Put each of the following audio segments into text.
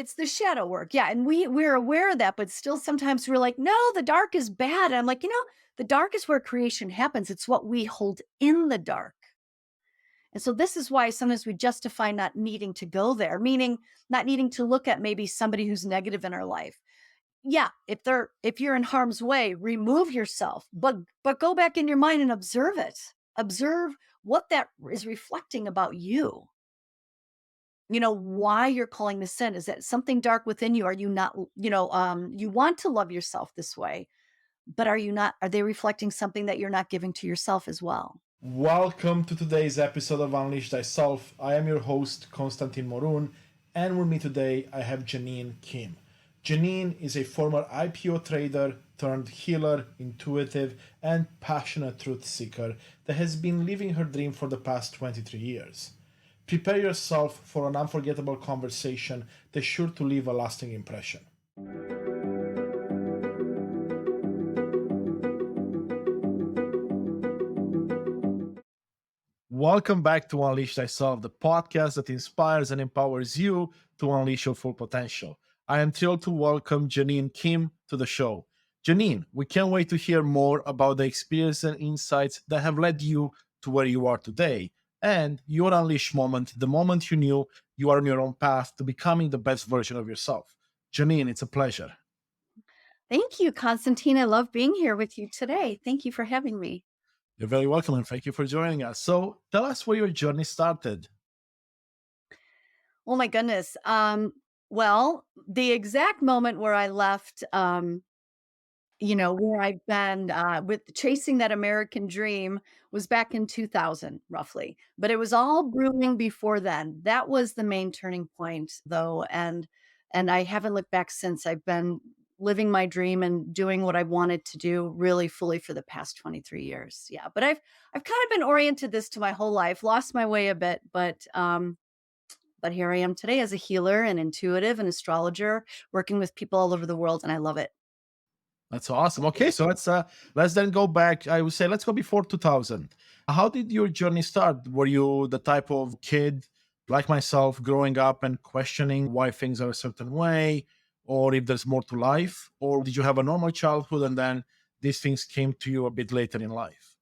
It's the shadow work. Yeah. And we're aware of that, but still sometimes we're like, no, the dark is bad. And I'm like, the dark is where creation happens. It's what we hold in the dark. And so this is why sometimes we justify not needing to go there, meaning not needing to look at maybe somebody who's negative in our life. Yeah, if you're in harm's way, remove yourself, but go back in your mind and observe it. Observe what that is reflecting about you. Why you're calling this in. Is that something dark within you? Are you not, you want to love yourself this way, but are they reflecting something that you're not giving to yourself as well? Welcome to today's episode of Unleash Thyself. I am your host, Konstantin Morun, and with me today I have Jeannine Kim. Jeannine is a former IPO trader turned healer, intuitive, and passionate truth seeker that has been living her dream for the past 23 years. Prepare yourself for an unforgettable conversation that's sure to leave a lasting impression. Welcome back to Unleash Thyself, the podcast that inspires and empowers you to unleash your full potential. I am thrilled to welcome Jeannine Kim to the show. Jeannine, we can't wait to hear more about the experience and insights that have led you to where you are today and your unleash moment, the moment you knew you are on your own path to becoming the best version of yourself. Jeannine, it's a pleasure. Thank you, Constantine. I love being here with you today. Thank you for having me. You're very welcome and thank you for joining us. So tell us where your journey started. Oh my goodness. Well, the exact moment where I left, where I've been with chasing that American dream was back in 2000, roughly. But it was all brewing before then. That was the main turning point, though, and I haven't looked back since. I've been living my dream and doing what I wanted to do really fully for the past 23 years. Yeah, but I've kind of been oriented this to my whole life. Lost my way a bit, but here I am today as a healer and intuitive and astrologer, working with people all over the world, and I love it. That's awesome. Okay, so let's then go back. I would say let's go before 2000. How did your journey start? Were you the type of kid like myself growing up and questioning why things are a certain way or if there's more to life, or did you have a normal childhood and then these things came to you a bit later in life?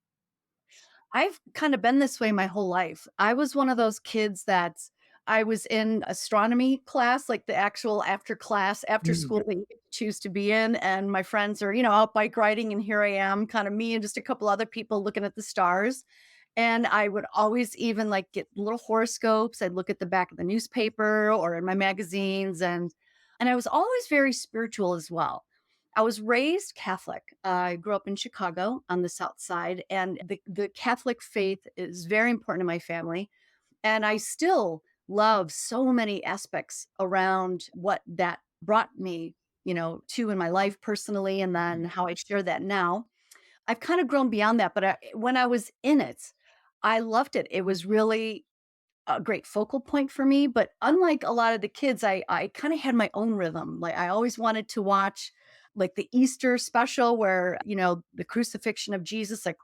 I've kind of been this way my whole life. I was one of those kids that I was in astronomy class, like the actual after class, after Mm. school that you get to choose to be in. And my friends are, out bike riding. And here I am, kind of me and just a couple other people looking at the stars. And I would always even like get little horoscopes. I'd look at the back of the newspaper or in my magazines. And I was always very spiritual as well. I was raised Catholic. I grew up in Chicago on the South Side, and the Catholic faith is very important in my family. And I still love so many aspects around what that brought me, to in my life personally, and then how I share that now. I've kind of grown beyond that, but when I was in it, I loved it. It was really a great focal point for me, but unlike a lot of the kids, I kinda had my own rhythm. Like, I always wanted to watch, like, the Easter special where, the crucifixion of Jesus, like,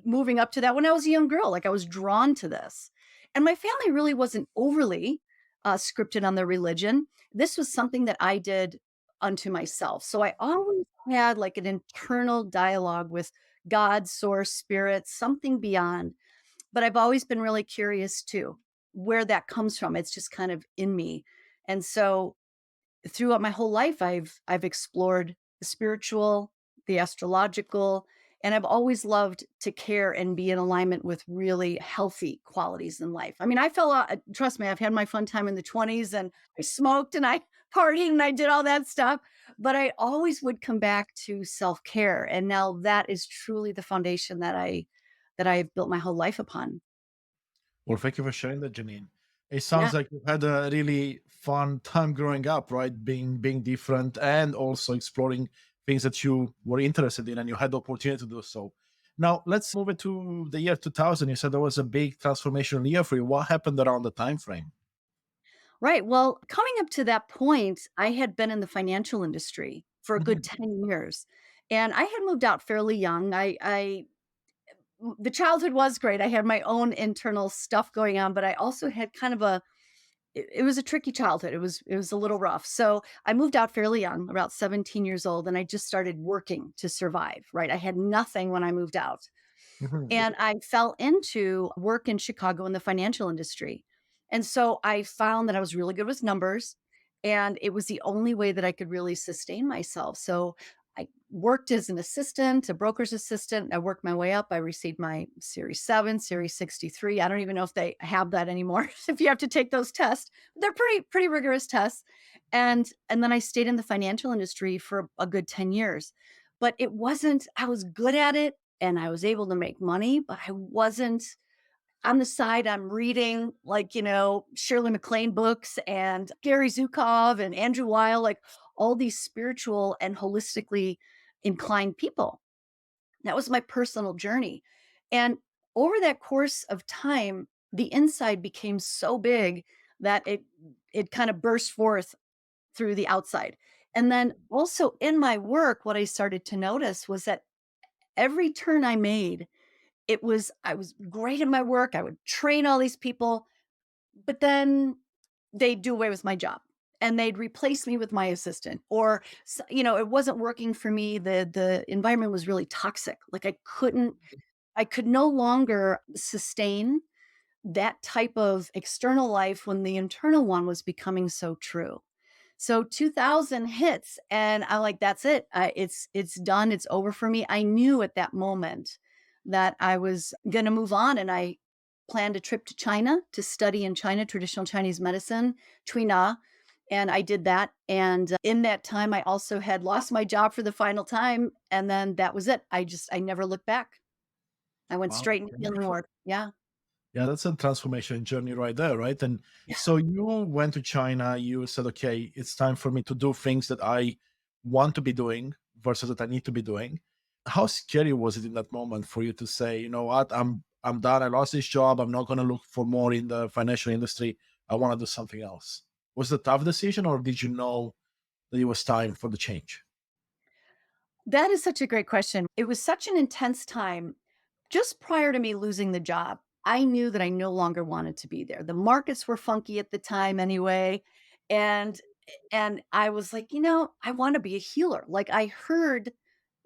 moving up to that when I was a young girl, like, I was drawn to this. And my family really wasn't overly, scripted on their religion. This was something that I did unto myself. So I always had, like, an internal dialogue with God, source, spirit, something beyond, but I've always been really curious too, where that comes from. It's just kind of in me. And so throughout my whole life, I've explored the spiritual, the astrological, and I've always loved to care and be in alignment with really healthy qualities in life. I mean, I fell out, trust me, I've had my fun time in the 20s and I smoked and I partied and I did all that stuff, but I always would come back to self-care. And now that is truly the foundation that I've built my whole life upon. Well, thank you for sharing that, Janine. It Yeah. sounds like you had a really fun time growing up, right? Being different and also exploring things that you were interested in and you had the opportunity to do so. Now let's move it to the year 2000. You said there was a big transformational year for you. What happened around the time frame? Right. Well, coming up to that point, I had been in the financial industry for a good Mhm. 10 years. And I had moved out fairly young. The childhood was great. I had my own internal stuff going on, but I also had kind of it was a tricky childhood. It was a little rough. So I moved out fairly young, about 17 years old, and I just started working to survive, right? I had nothing when I moved out. Mhm. And I fell into work in Chicago in the financial industry. And so I found that I was really good with numbers, and it was the only way that I could really sustain myself. So I worked as an assistant, a broker's assistant. I worked my way up. I received my Series 7, Series 63. I don't even know if they have that anymore, if you have to take those tests. They're pretty rigorous tests. And then I stayed in the financial industry for a good 10 years. But it wasn't I was good at it and I was able to make money, but I wasn't on the side. I'm reading like, Shirley MacLaine books and Gary Zukov and Andrew Weil, like all these spiritual and holistically inclined people. That was my personal journey. And over that course of time, the inside became so big that it kind of burst forth through the outside. And then also in my work, what I started to notice was that every turn I made, I was great at my work. I would train all these people, but then they'd do away with my job and they'd replace me with my assistant or it wasn't working for me. The environment was really toxic. Like I could no longer sustain that type of external life when the internal one was becoming so true. So 2000 hits and I like, that's it. It's done. It's over for me. I knew at that moment that I was going to move on and I planned a trip to China to study in China traditional Chinese medicine, Tuina, and I did that. And in that time I also had lost my job for the final time and then that was it. I never looked back. I went Wow. straight into healing Wonderful. work. Yeah. Yeah, that's a transformation journey right there, right? And Yeah. so you went to China, you said, okay, it's time for me to do things that I want to be doing versus that I need to be doing. How scary was it in that moment for you to say, you know what, I'm done. I lost this job. I'm not going to look for more in the financial industry. I want to do something else. Was it a tough decision, or did you know that it was time for the change? That is such a great question. It was such an intense time. Just prior to me losing the job, I knew that I no longer wanted to be there. The markets were funky at the time anyway, and I was like, I want to be a healer. Like I heard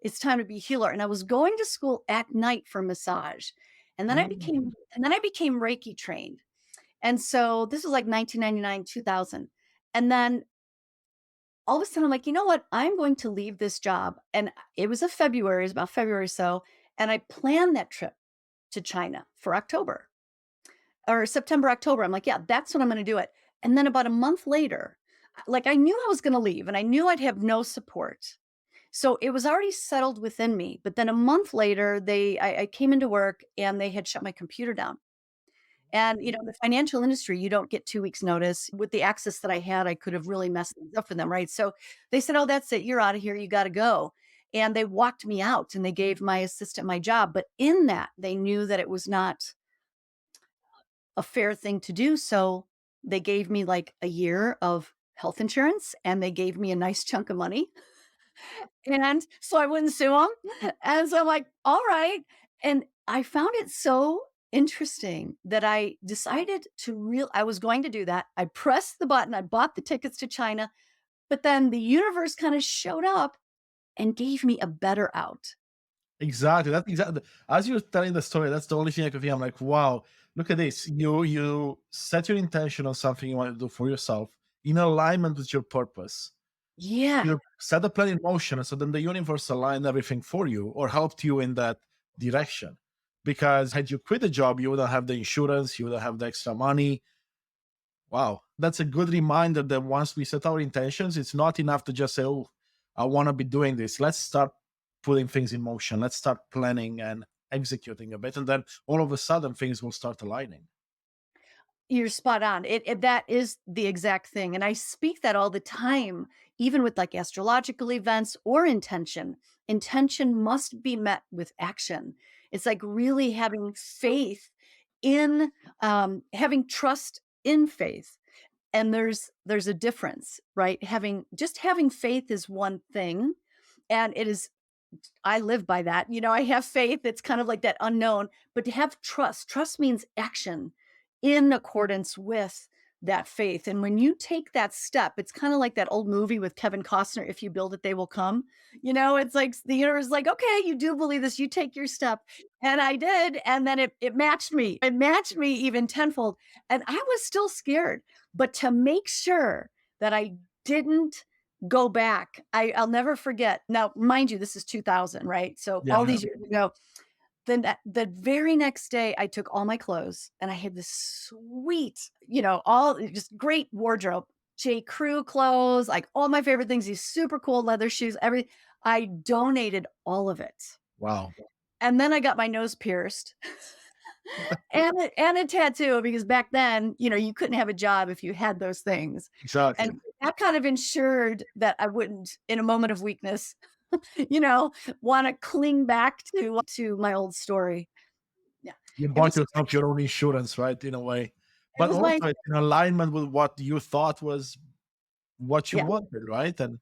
it's time to be a healer and I was going to school at night for massage. Mm. And then I became Reiki trained. And so this was like 1999, 2000. And then all of a sudden I'm like, you know what? I'm going to leave this job. And it was it was about February or so. And I planned that trip to China for October or September, October. I'm like, yeah, that's when I'm going to do it. And then about a month later, like I knew I was going to leave and I knew I'd have no support. So it was already settled within me. But then a month later, I came into work and they had shut my computer down. And, the financial industry, you don't get 2 weeks notice. With the access that I had, I could have really messed things up for them, right? So they said, "Oh, that's it. You're out of here. You gotta go." And they walked me out and they gave my assistant my job. But in that, they knew that it was not a fair thing to do. So they gave me like a year of health insurance and they gave me a nice chunk of money. And so I wouldn't sue them. And so I'm like, all right. And I found it so interesting that I decided I was going to do that. I pressed the button, I bought the tickets to China, but then the universe kind of showed up and gave me a better out. Exactly. That's exactly as you're telling the story, that's the only thing I could think. I'm like, wow, look at this. You set your intention on something you want to do for yourself in alignment with your purpose. Yeah. You set the plan in motion, and so then the universe aligned everything for you or helped you in that direction. Because had you quit the job, you wouldn't have the insurance, you wouldn't have the extra money. Wow, that's a good reminder that once we set our intentions, it's not enough to just say, "Oh, I want to be doing this." Let's start putting things in motion. Let's start planning and executing a bit, and then all of a sudden, things will start aligning. You're spot on. That is the exact thing, and I speak that all the time, even with, like, astrological events or intention. Intention must be met with action. It's like really having faith in, having trust in faith, and there's a difference, right? Having faith is one thing, and it is I live by that. I have faith. It's kind of like that unknown, but to have trust means action in accordance with that faith. And when you take that step, it's kind of like that old movie with Kevin Costner, If You Build It, They Will Come. It's like the universe is like, okay, you do believe this, you take your step. And I did. And then it matched me. It matched me even tenfold. And I was still scared. But to make sure that I didn't go back, I'll never forget. Now, mind you, this is 2000, right? So Yeah. all these years ago, then the very next day, I took all my clothes and I had this sweet, all just great wardrobe, J. Crew clothes, like all my favorite things, these super cool leather shoes, I donated all of it. Wow. And then I got my nose pierced and a tattoo because back then, you couldn't have a job if you had those things. Exactly. And that kind of ensured that I wouldn't, in a moment of weakness, you know, want to cling back to my old story. Yeah. You It bought was yourself your own insurance, right? In a way. it But was my also it's in alignment with what you thought was what you yeah, wanted, right? And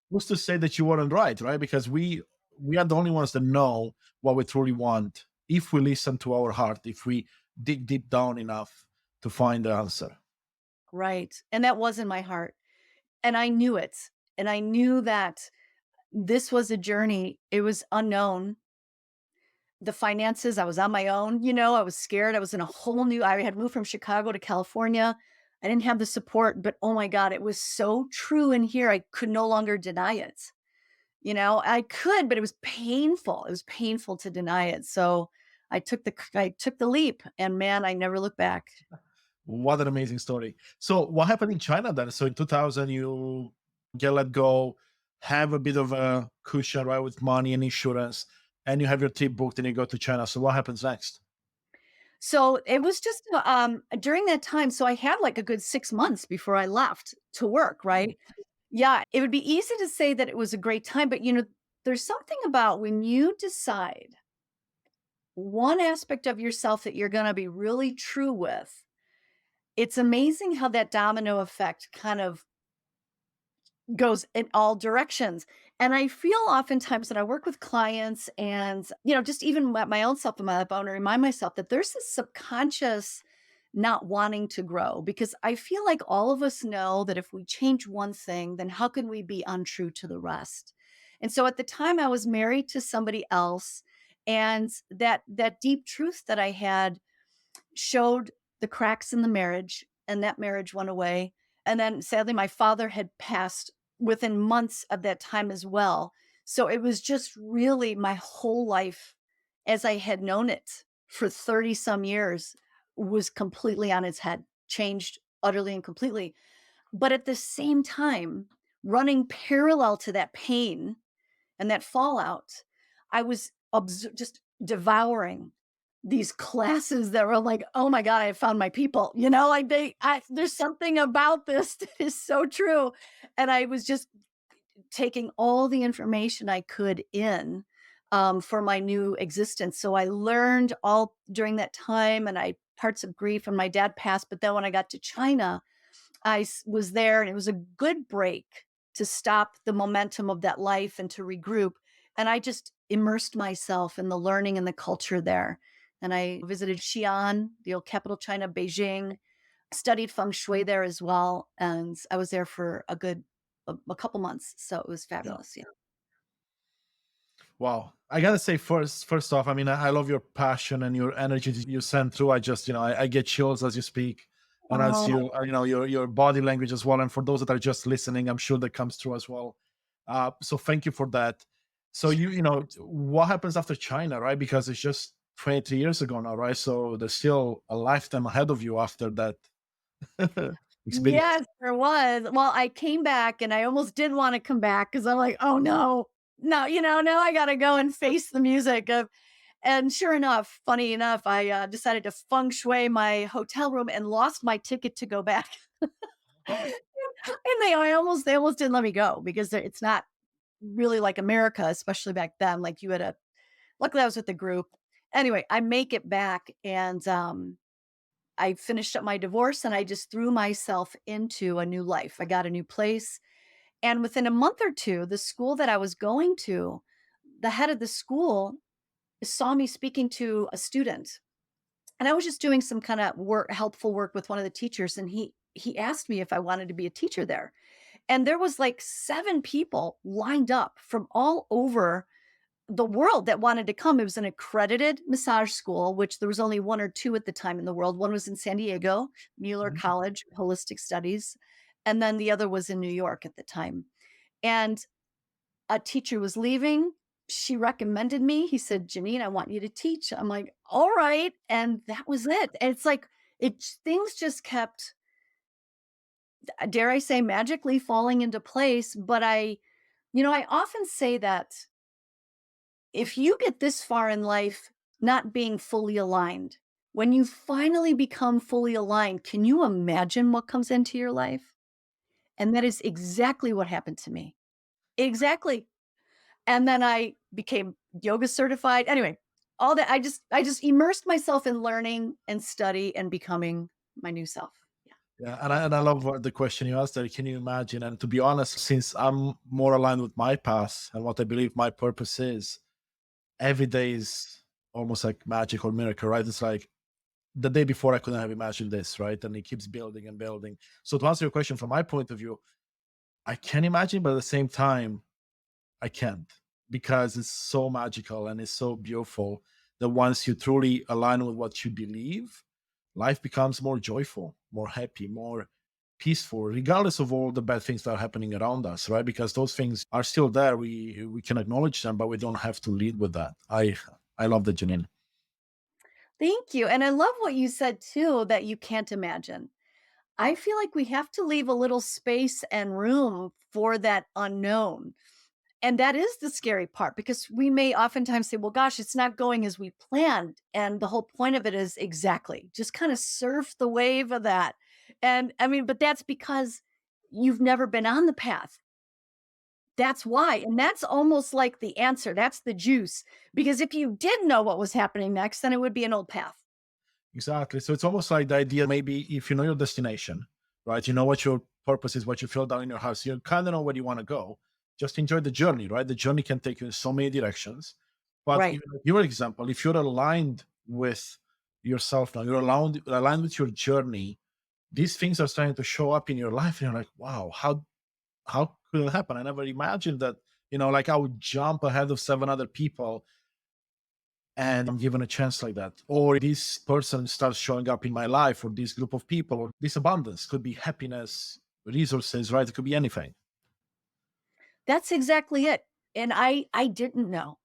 who's to say that you weren't right? Because we are the only ones that know what we truly want if we listen to our heart, if we dig deep down enough to find the answer. right. And that was in my heart. And I knew it. And I knew that this was a journey. It was unknown. The finances, I was on my own, I was scared. I was in a whole new I had moved from Chicago to California. I didn't have the support, but oh my God, it was so true in here. I could no longer deny it. I could, but it was painful. It was painful to deny it. So I took the leap and man, I never looked back. What an amazing story. So what happened in China then? So in 2000 you get let go, have a bit of a cushion, right, with money and insurance, and you have your trip booked and you go to China. So what happens next? So it was just during that time. So I had like a good 6 months before I left to work, right? Yeah, it would be easy to say that it was a great time, but there's something about when you decide one aspect of yourself that you're going to be really true with. It's amazing how that domino effect kind of goes in all directions. And I feel oftentimes that I work with clients and, just even my own self and my own, remind myself that there's this subconscious not wanting to grow because I feel like all of us know that if we change one thing, then how can we be untrue to the rest? And so at the time I was married to somebody else and that deep truth that I had showed the cracks in the marriage, and that marriage went away. And then sadly, my father had passed within months of that time as well. So it was just really my whole life as I had known it for 30 some years was completely on its head, changed utterly and completely. But at the same time, running parallel to that pain and that fallout, I was just devouring these classes that were like, "Oh my god, I found my people." Like there's something about this that is so true. And I was just taking all the information I could in for my new existence. So I learned all during that time and I parts of grief and my dad passed. But then when I got to China, was there and it was a good break to stop the momentum of that life and to regroup. And I just immersed myself in the learning and the culture there. And I visited Xi'an, the old capital China, Beijing, studied feng shui there as well. And I was there for a couple months. So it was Yeah. fabulous. Yeah. Wow. I gotta say first off, I mean, I love your passion and your energy that you send through. I just, I get chills as you speak. And as Oh, your body language as well. And for those that are just listening, I'm sure that comes through as well. So thank you for that. So what happens after China, right? Because it's just 23 years ago now, right? So there's still a lifetime ahead of you after that experience. yes, there was. Well, I came back and I almost did want to come back because I'm like, oh no, no, now I got to go and face the music of. And sure enough, funny enough, I decided to feng shui my hotel room and lost my ticket to go back. And they almost didn't let me go because it's not really like America, especially back then. Like you had a luckily I was with the group. Anyway, I make it back and I finished up my divorce and I just threw myself into a new life. I got a new place. And within a month or two, the school that I was going to, the head of the school saw me speaking to a student. And I was just doing some kind of helpful work with one of the teachers. And he asked me if I wanted to be a teacher there. And there was like 7 people lined up from all over the world that wanted to come. It was an accredited massage school, which there was only 1 or 2 at the time in the world. One was in San Diego, Mueller Mhm. College, Holistic Studies, and then the other was in New York at the time. And a teacher was leaving. She recommended me. He said, "Jeannine, I want you to teach." I'm like, "All right." And that was it. And it's like things just kept, dare I say, magically falling into place. But I often say that if you get this far in life not being fully aligned, when you finally become fully aligned, can you imagine what comes into your life? And that is exactly what happened to me. Exactly. And then I became yoga certified. Anyway, all that I just immersed myself in learning and study and becoming my new self. Yeah. Yeah, and I love the question you asked there. Can you imagine? And to be honest, since I'm more aligned with my path and what I believe my purpose is, every day is almost like magic or miracle, right? It's like the day before I couldn't have imagined this, right? And it keeps building and building. So to answer your question from my point of view, I can imagine, but at the same time, I can't, because it's so magical and it's so beautiful that once you truly align with what you believe, life becomes more joyful, more happy, more peaceful, regardless of all the bad things that are happening around us, right? Because those things are still there. We can acknowledge them, but we don't have to lead with that. I love that, Janine. Thank you. And I love what you said too, that you can't imagine. I feel like we have to leave a little space and room for that unknown. And that is the scary part because we may oftentimes say, well, gosh, it's not going as we planned. And the whole point of it is exactly just kind of surf the wave of that. And I mean, but that's because you've never been on the path. That's why. And that's almost like the answer. That's the juice. Because if you did know what was happening next, then it would be an old path. Exactly. So it's almost like the idea, maybe if you know your destination, right? You know what your purpose is, what you feel down in your house, you kind of know where you want to go. Just enjoy the journey, right? The journey can take you in so many directions. But Right. even like your example, if you're aligned with yourself now, you're aligned with your journey, these things are starting to show up in your life. And you're like, wow, how could it happen? I never imagined that, like I would jump ahead of 7 other people and I'm given a chance like that. Or this person starts showing up in my life, or this group of people, or this abundance could be happiness, resources, right? It could be anything. That's exactly it. And I didn't know.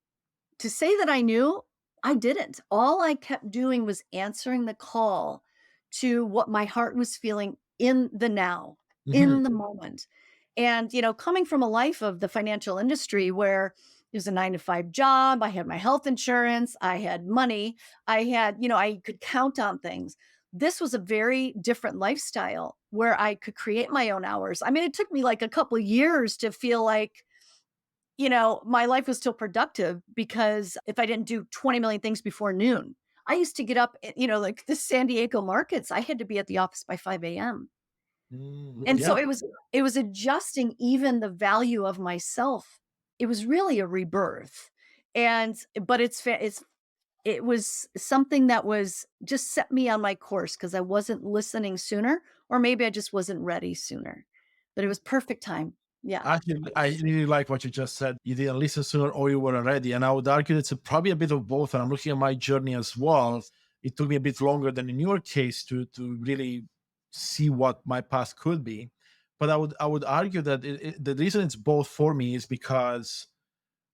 To say that I knew, I didn't. All I kept doing was answering the call to what my heart was feeling in the now, Mhm. in the moment. And, coming from a life of the financial industry where it was a 9 to 5 job, I had my health insurance, I had money, I could count on things. This was a very different lifestyle where I could create my own hours. I mean, it took me like a couple of years to feel like my life was still productive because if I didn't do 20 million things before noon, I used to get up, like the San Diego markets, I had to be at the office by 5 a.m. And Yeah. so it was adjusting even the value of myself. It was really a rebirth. But it was something that was just set me on my course because I wasn't listening sooner, or maybe I just wasn't ready sooner. But it was perfect time. Yeah. Actually, I really like what you just said. You didn't listen sooner or you weren't ready. And I would argue it's probably a bit of both. And I'm looking at my journey as well. It took me a bit longer than in your case to really see what my path could be. But I would argue that the reason it's both for me is because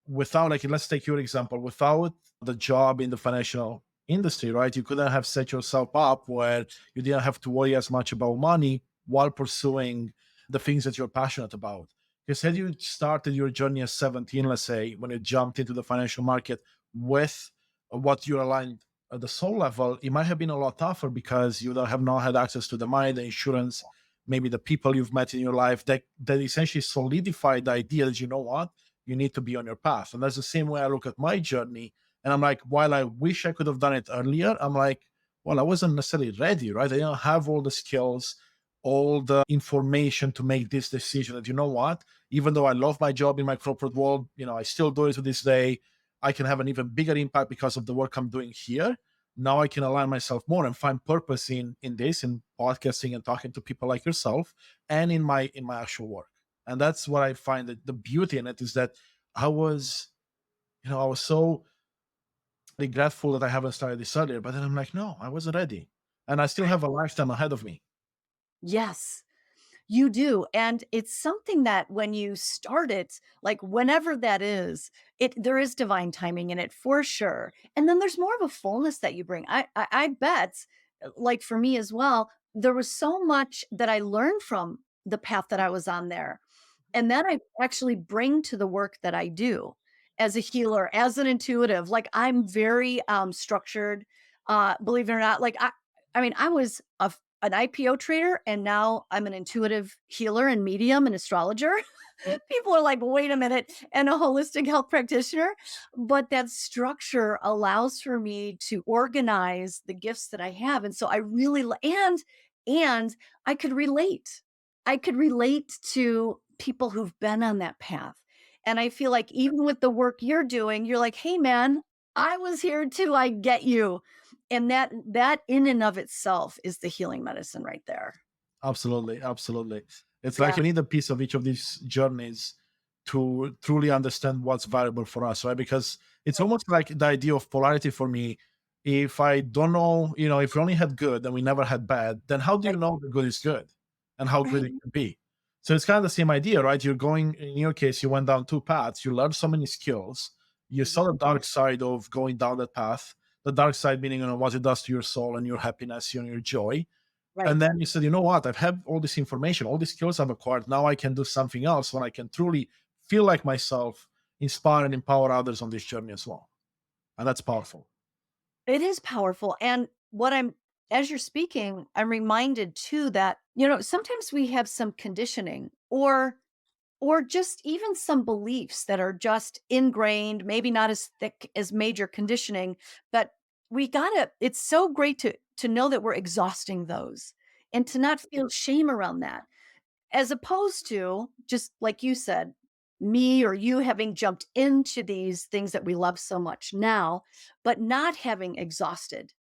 without, like, let's take your example, without the job in the financial industry, right, you couldn't have set yourself up where you didn't have to worry as much about money while pursuing the things that you're passionate about. Because had you started your journey at 17, let's say, when you jumped into the financial market with what you're aligned at the soul level, it might have been a lot tougher because you would have not had access to the money, the insurance, maybe the people you've met in your life that essentially solidified the idea that, you know what, you need to be on your path. And that's the same way I look at my journey. And I'm like, while I wish I could have done it earlier, I'm like, well, I wasn't necessarily ready, right? I didn't have all the skills, all the information to make this decision that, you know what, even though I love my job in my corporate world, I still do it to this day. I can have an even bigger impact because of the work I'm doing here. now I can align myself more and find purpose in this, in podcasting and talking to people like yourself, and in my actual work. And that's what I find that the beauty in it is that I was, I was so regretful that I haven't started this earlier. But then I'm like, no, I wasn't ready, and I still have a lifetime ahead of me. Yes. You do, and it's something that when you start it, like, whenever that is, there is divine timing in it for sure, and then there's more of a fullness that you bring. I bet, like, for me as well, there was so much that I learned from the path that I was on there, and that I actually bring to the work that I do as a healer, as an intuitive. Like, I'm very, structured, believe it or not. Like, I mean, I was an IPO trader, and now I'm an intuitive healer and medium and astrologer. People are like, "Wait a minute," and a holistic health practitioner, but that structure allows for me to organize the gifts that I have, and so I really and I could relate. I could relate to people who've been on that path, and I feel like even with the work you're doing, you're like, "Hey, man, I was here too, I get you." And that in and of itself is the healing medicine right there. Absolutely, absolutely. It's like Yeah, we need a piece of each of these journeys to truly understand what's valuable for us, right? Because it's almost like the idea of polarity for me. If I don't know, if we only had good and we never had bad, then how do you right, know the good is good and how good right. it can be? So it's kind of the same idea, right? You're going, in your case, you went down two paths, you learned so many skills, you saw the dark side of going down that path, the dark side meaning, what it does to your soul and your happiness and your joy, Right. and then you said, you know what? I've had all this information, all these skills I've acquired. Now I can do something else when I can truly feel like myself, inspire and empower others on this journey as well. And that's powerful. It is powerful, and what I'm as you're speaking, I'm reminded too that, sometimes we have some conditioning or just even some beliefs that are just ingrained, maybe not as thick as major conditioning, but it's so great to know that we're exhausting those and to not feel shame around that. As opposed to, just like you said, me or you having jumped into these things that we love so much now, but not having exhausted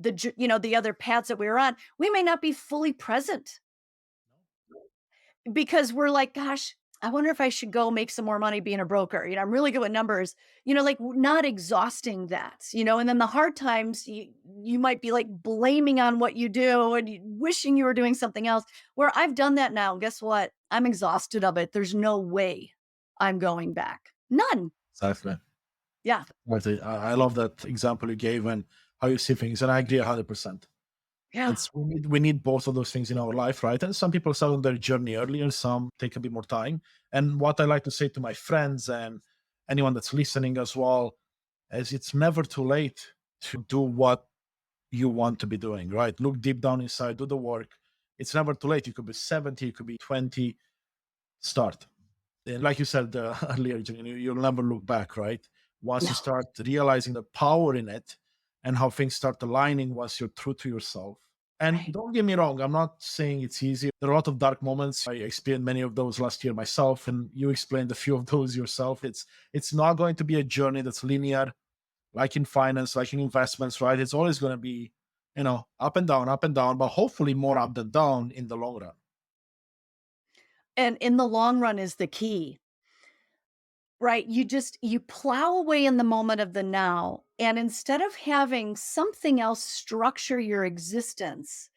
the other paths that we were on, we may not be fully present because we're like, gosh, I wonder if I should go make some more money being a broker. I'm really good with numbers, like not exhausting that, and then the hard times, you might be like blaming on what you do and wishing you were doing something else. Where I've done that now. Guess what? I'm exhausted of it. There's no way I'm going back. None. Exactly. Yeah. But I love that example you gave and how you see things. And I agree 100%. Yeah. We need both of those things in our life, right? And some people start on their journey earlier, some take a bit more time. And what I like to say to my friends and anyone that's listening as well is it's never too late to do what you want to be doing, right? Look deep down inside, do the work. It's never too late. You could be 70, you could be 20, start. And like you said earlier, you'll never look back, right? Once No. you start realizing the power in it and how things start aligning once you're true to yourself. And Right. don't get me wrong, I'm not saying it's easy. There are a lot of dark moments. I experienced many of those last year myself, and you explained a few of those yourself. It's not going to be a journey that's linear, like in finance, like in investments, right? It's always going to be, up and down, but hopefully more up than down in the long run. And in the long run is the key. Right, you plow away in the moment of the now, and instead of having something else structure your existence,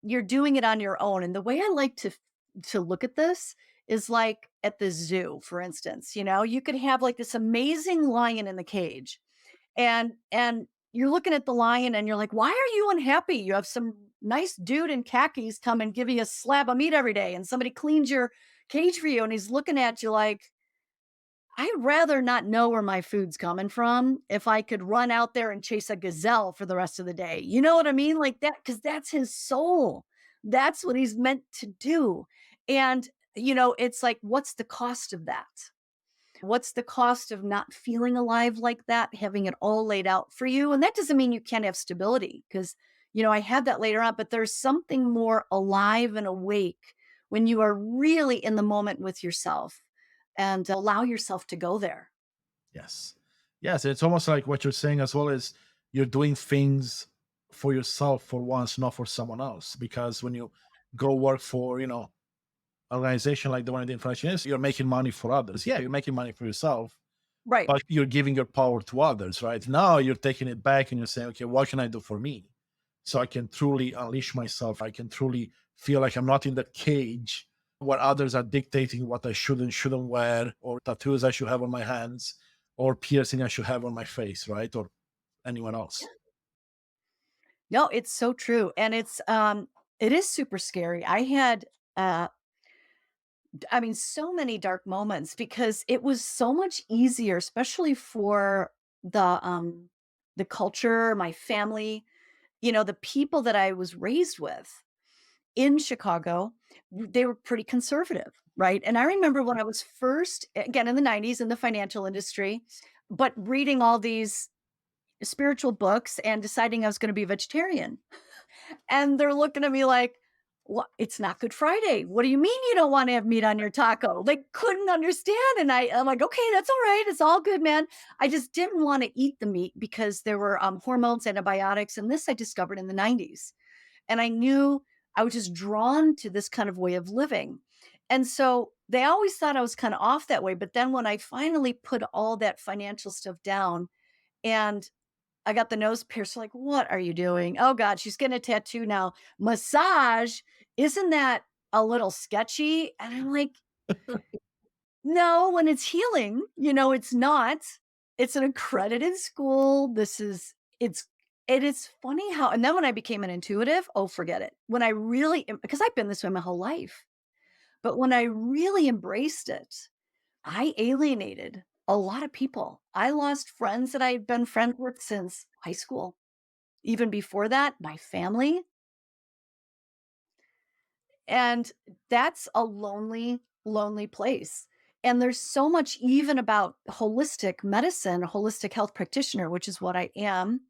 you're doing it on your own, and the way I like to look at this is like at the zoo, for instance, you could have, like, this amazing lion in the cage, and you're looking at the lion and you're like, "Why are you unhappy? You have some nice dude in khakis come and give you a slab of meat every day, and somebody cleans your cage for you," and he's looking at you like, I'd rather not know where my food's coming from if I could run out there and chase a gazelle for the rest of the day. You know what I mean? Like that, because that's his soul. That's what he's meant to do. And, it's like, what's the cost of that? What's the cost of not feeling alive like that, having it all laid out for you? And that doesn't mean you can't have stability because, I had that later on, but there's something more alive and awake when you are really in the moment with yourself and allow yourself to go there. Yes. Yes. It's almost like what you're saying as well is you're doing things for yourself for once, not for someone else. Because when you go work for, organization like the one in the information is, you're making money for others. Yeah, you're making money for yourself, Right. but you're giving your power to others, right? Now you're taking it back and you're saying, okay, what can I do for me? So I can truly unleash myself. I can truly feel like I'm not in that cage where others are dictating what I should and shouldn't wear, or tattoos I should have on my hands, or piercing I should have on my face, right? Or anyone else. No, it's so true, and it is super scary. I had, I mean, so many dark moments because it was so much easier, especially for the culture, my family, the people that I was raised with in Chicago, they were pretty conservative, right? And I remember when I was first, again in the 90s in the financial industry, but reading all these spiritual books and deciding I was going to be a vegetarian. And they're looking at me like, "What? It's not Good Friday. What do you mean you don't want to have meat on your taco?" They couldn't understand. And I'm like, "Okay, that's all right. It's all good, man." I just didn't want to eat the meat because there were hormones, antibiotics, and this I discovered in the 90s. And I knew I was just drawn to this kind of way of living. And so they always thought I was kind of off that way. But then when I finally put all that financial stuff down and I got the nose pierced, like, "What are you doing? Oh god, she's getting a tattoo now. Massage? Isn't that a little sketchy?" And I'm like, "No, when it's healing, it's not. It's an accredited school. It is funny how." And then when I became an intuitive, oh, forget it. When I really because I've been this way my whole life, but when I really embraced it, I alienated a lot of people. I lost friends that I've been friends with since high school. Even before that, my family, and that's a lonely, lonely place. And there's so much even about holistic medicine, a holistic health practitioner, which is what I am,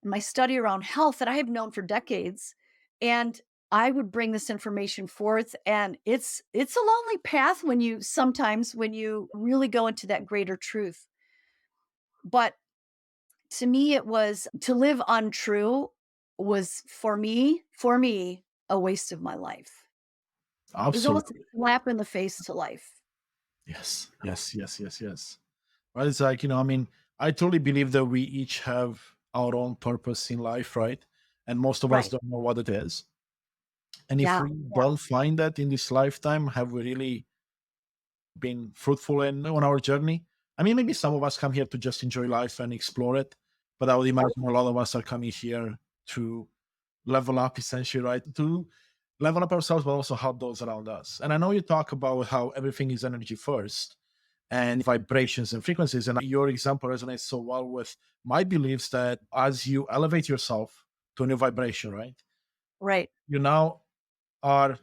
and my study around health that I have known for decades. And I would bring this information forth, and it's a lonely path when you really go into that greater truth. But to me, it was to live untrue was for me, a waste of my life. It was almost a Absolutely. slap in the face to life. Yes. Yes. Yes. Yes. Yes. Right. It's like, I mean, I totally believe that we each have our own purpose in life, right? And most of us Right. don't know what it is. And if Yeah. we don't find that in this lifetime, have we really been fruitful on our journey? I mean, maybe some of us come here to just enjoy life and explore it, but I would imagine a lot of us are coming here to level up, essentially, right? To level up ourselves, but also help those around us. And I know you talk about how everything is energy first and vibrations and frequencies. And your example resonates so well with my beliefs that as you elevate yourself to a new vibration, right? Right. You now are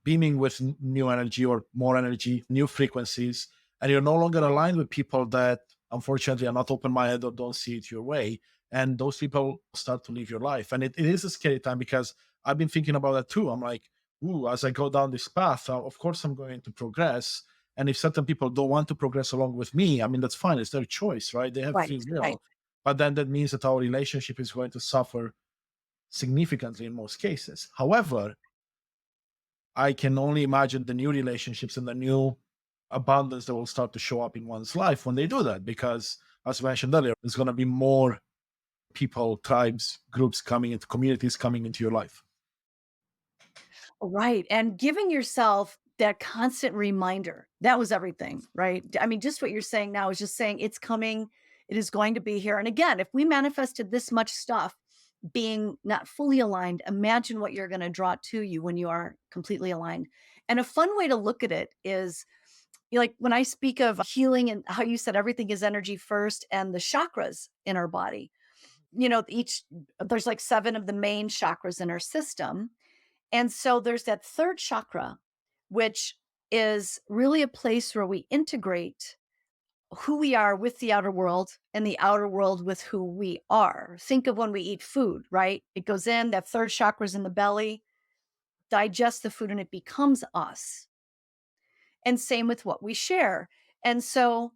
beaming with new energy or more energy, new frequencies, and you're no longer aligned with people that unfortunately are not open minded or don't see it your way. And those people start to live your life. And it is a scary time because I've been thinking about that too. I'm like, ooh, as I go down this path, of course I'm going to progress. And if certain people don't want to progress along with me, I mean, that's fine. It's their choice, right? They have Right. free Right. will. But then that means that our relationship is going to suffer significantly in most cases. However, I can only imagine the new relationships and the new abundance that will start to show up in one's life when they do that. Because, as mentioned earlier, there's going to be more people, tribes, groups coming into communities coming into your life. Right, and giving yourself that constant reminder, that was everything, right? I mean, just what you're saying now is just saying it's coming, it is going to be here, and again, if we manifested this much stuff being not fully aligned, imagine what you're gonna draw to you when you are completely aligned, and a fun way to look at it is, like, when I speak of healing and how you said everything is energy first and the chakras in our body, each there's, like, 7 of the main chakras in our system, and so there's that third chakra, which is really a place where we integrate who we are with the outer world and the outer world with who we are. Think of when we eat food, right? It goes in, that third chakra's in the belly, digest the food, and it becomes us. And same with what we share. And so,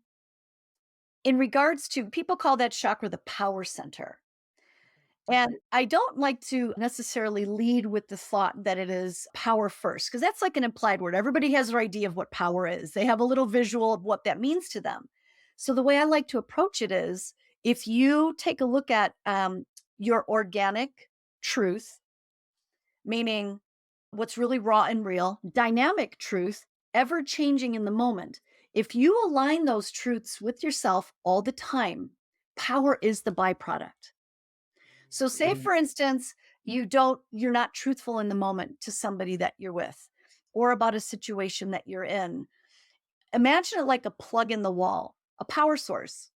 in regards to people call that chakra the power center. And I don't like to necessarily lead with the thought that it is power first, because that's like an implied word. Everybody has their idea of what power is, they have a little visual of what that means to them. So the way I like to approach it is, if you take a look at your organic truth, meaning what's really raw and real, dynamic truth, ever changing in the moment. If you align those truths with yourself all the time, power is the byproduct. So say for instance, you're not truthful in the moment to somebody that you're with or about a situation that you're in. Imagine it like a plug in the wall, a power source.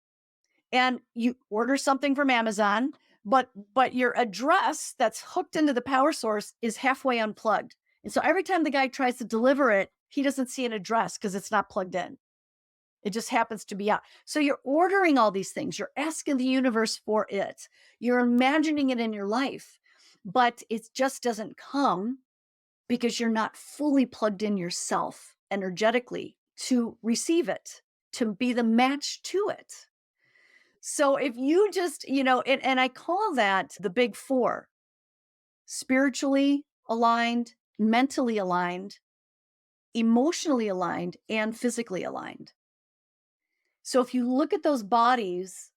And you order something from Amazon, but your address that's hooked into the power source is halfway unplugged. And so every time the guy tries to deliver it, he doesn't see an address because it's not plugged in. It just happens to be out. So you're ordering all these things. You're asking the universe for it. You're imagining it in your life, but it just doesn't come because you're not fully plugged in yourself energetically to receive it, to be the match to it. So if you just, and I call that the big four: spiritually aligned, mentally aligned, emotionally aligned, and physically aligned. So if you look at those bodies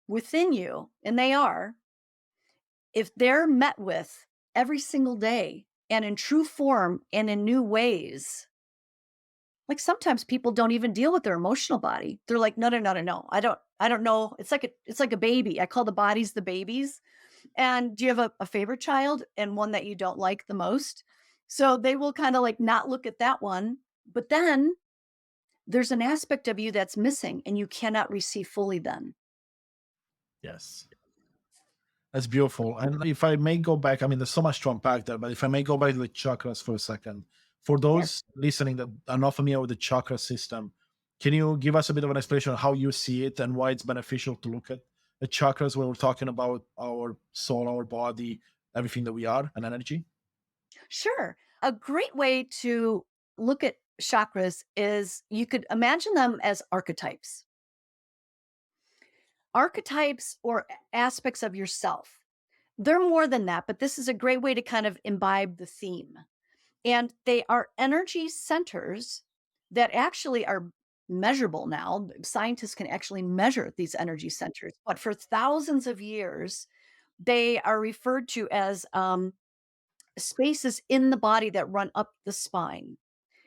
within you, and they are, if they're met with every single day and in true form and in new ways, like sometimes people don't even deal with their emotional body. They're like, no, no, no, no, no. I don't know. It's like a baby. I call the bodies the babies. And do you have a favorite child and one that you don't like the most? So they will kind of like not look at that one. But then there's an aspect of you that's missing and you cannot receive fully then. Yes. That's beautiful. And if I may go back, I mean, there's so much to unpack there, but if I may go back to the chakras for a second, for Yeah. those listening that are not familiar with the chakra system, can you give us a bit of an explanation of how you see it and why it's beneficial to look at the chakras when we're talking about our soul, our body, everything that we are, and energy? Sure. A great way to look at chakras is you could imagine them as archetypes, archetypes or aspects of yourself. They're more than that, but this is a great way to kind of imbibe the theme. And they are energy centers that actually are measurable now. Scientists can actually measure these energy centers, but for thousands of years, they are referred to as spaces in the body that run up the spine.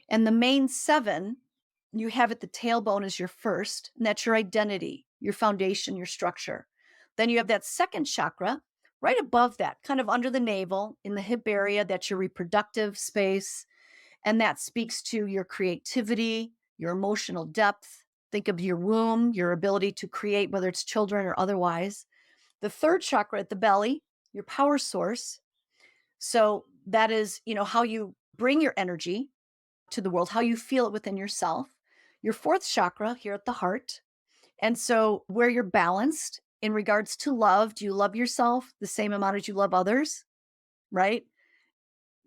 And the main seven, you have at the tailbone as your first, and that's your identity, your foundation, your structure. Then you have that second chakra right above that, kind of under the navel in the hip area. That's your reproductive space. And that speaks to your creativity, your emotional depth. Think of your womb, your ability to create, whether it's children or otherwise. The third chakra at the belly, your power source. So that is, how you bring your energy to the world, how you feel it within yourself. Your fourth chakra here at the heart. And so where you're balanced in regards to love, do you love yourself the same amount as you love others? Right?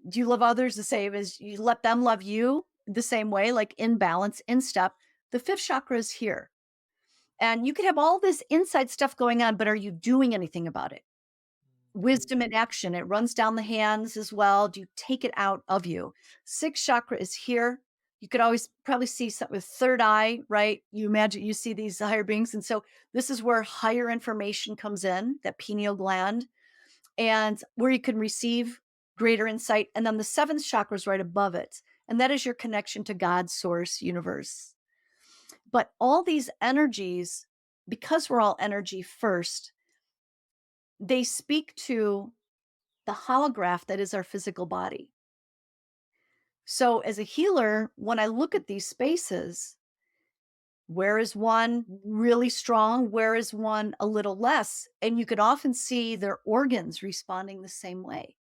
Do you love others the same as you let them love you the same way, like in balance, in step? The fifth chakra is here. And you could have all this inside stuff going on, but are you doing anything about it? Wisdom in action. It runs down the hands as well. Do you take it out of you? Sixth chakra is here. You could always probably see something with third eye, right? You imagine you see these higher beings. And so this is where higher information comes in, that pineal gland, and where you can receive greater insight. And then the seventh chakra is right above it. And that is your connection to God, source, universe. But all these energies, because we're all energy first, they speak to the holograph that is our physical body. So, as a healer, when I look at these spaces, where is one really strong? Where is one a little less? And you could often see their organs responding the same way,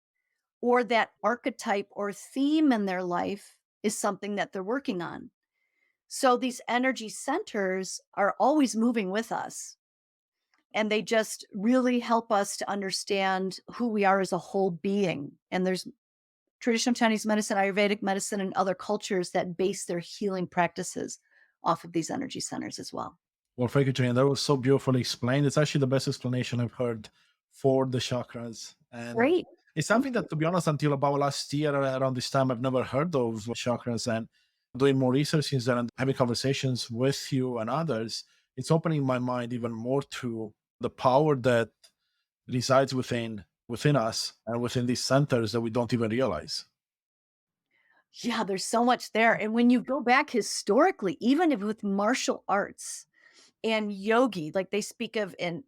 or that archetype or theme in their life is something that they're working on. So, these energy centers are always moving with us. And they just really help us to understand who we are as a whole being. And there's traditional Chinese medicine, Ayurvedic medicine, and other cultures that base their healing practices off of these energy centers as well. Well, thank you, Jane. That was so beautifully explained. It's actually the best explanation I've heard for the chakras. And Great. it's Thank something you. that, to be honest, until about last year around this time, I've never heard of chakras. And doing more research since then and having conversations with you and others, it's opening my mind even more to the power that resides within us and within these centers that we don't even realize. Yeah, there's so much there. And when you go back historically, even if with martial arts and yogi, like they speak of in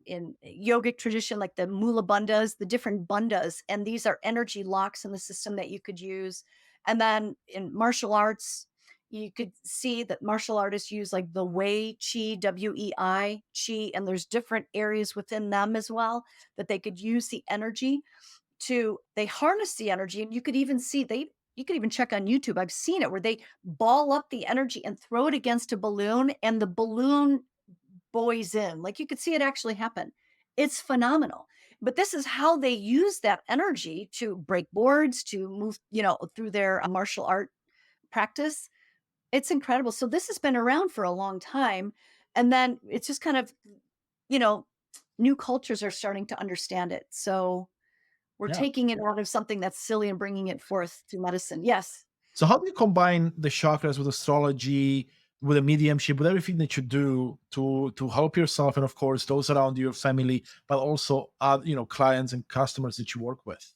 yogic tradition, like the mula bandhas, the different bandhas, and these are energy locks in the system that you could use. And then in martial arts, you could see that martial artists use like the Wei Chi, WEI Chi, and there's different areas within them as well that they could use the energy to they harness the energy, and you could even see you could even check on YouTube. I've seen it where they ball up the energy and throw it against a balloon, and the balloon buoys in. Like, you could see it actually happen. It's phenomenal. But this is how they use that energy to break boards, to move, through their martial art practice. It's incredible. So this has been around for a long time, and then it's just kind of, you know, new cultures are starting to understand it. So we're Yeah. taking it out of something that's silly and bringing it forth to medicine. Yes. So how do you combine the chakras with astrology, with the mediumship, with everything that you do to help yourself and of course those around your family, but also clients and customers that you work with?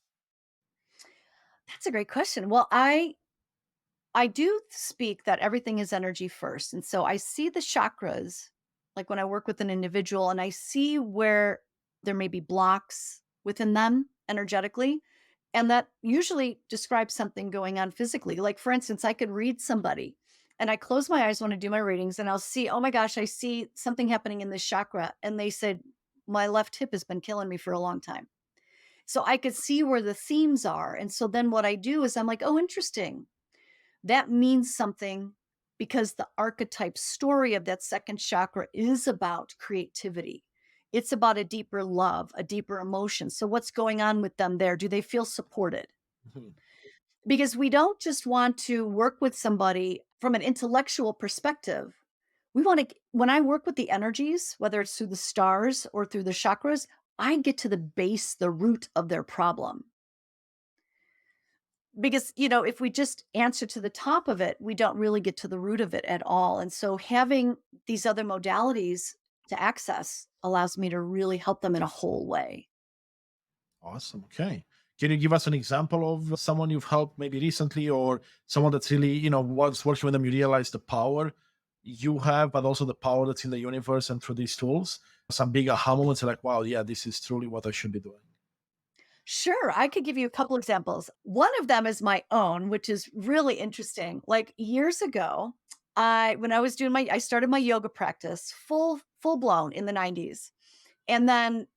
That's a great question. Well, I do speak that everything is energy first. And so I see the chakras, like when I work with an individual and I see where there may be blocks within them energetically. And that usually describes something going on physically. Like, for instance, I could read somebody and I close my eyes when I do my readings and I'll see, oh my gosh, I see something happening in this chakra. And they said, my left hip has been killing me for a long time. So I could see where the themes are. And so then what I do is I'm like, oh, interesting, that means something because the archetype story of that second chakra is about creativity. It's about a deeper love, a deeper emotion. So, what's going on with them there? Do they feel supported? Mhm. Because we don't just want to work with somebody from an intellectual perspective. We want to, when I work with the energies, whether it's through the stars or through the chakras, I get to the base, the root of their problem. Because, if we just answer to the top of it, we don't really get to the root of it at all. And so having these other modalities to access allows me to really help them in a whole way. Awesome. Okay. Can you give us an example of someone you've helped maybe recently or someone that's really, was working with them, you realize the power you have, but also the power that's in the universe and through these tools? Some big aha moments like, wow, yeah, this is truly what I should be doing. Sure, I could give you a couple examples. One of them is my own, which is really interesting. Like years ago, when I was doing I started my yoga practice full blown in the 90s. And then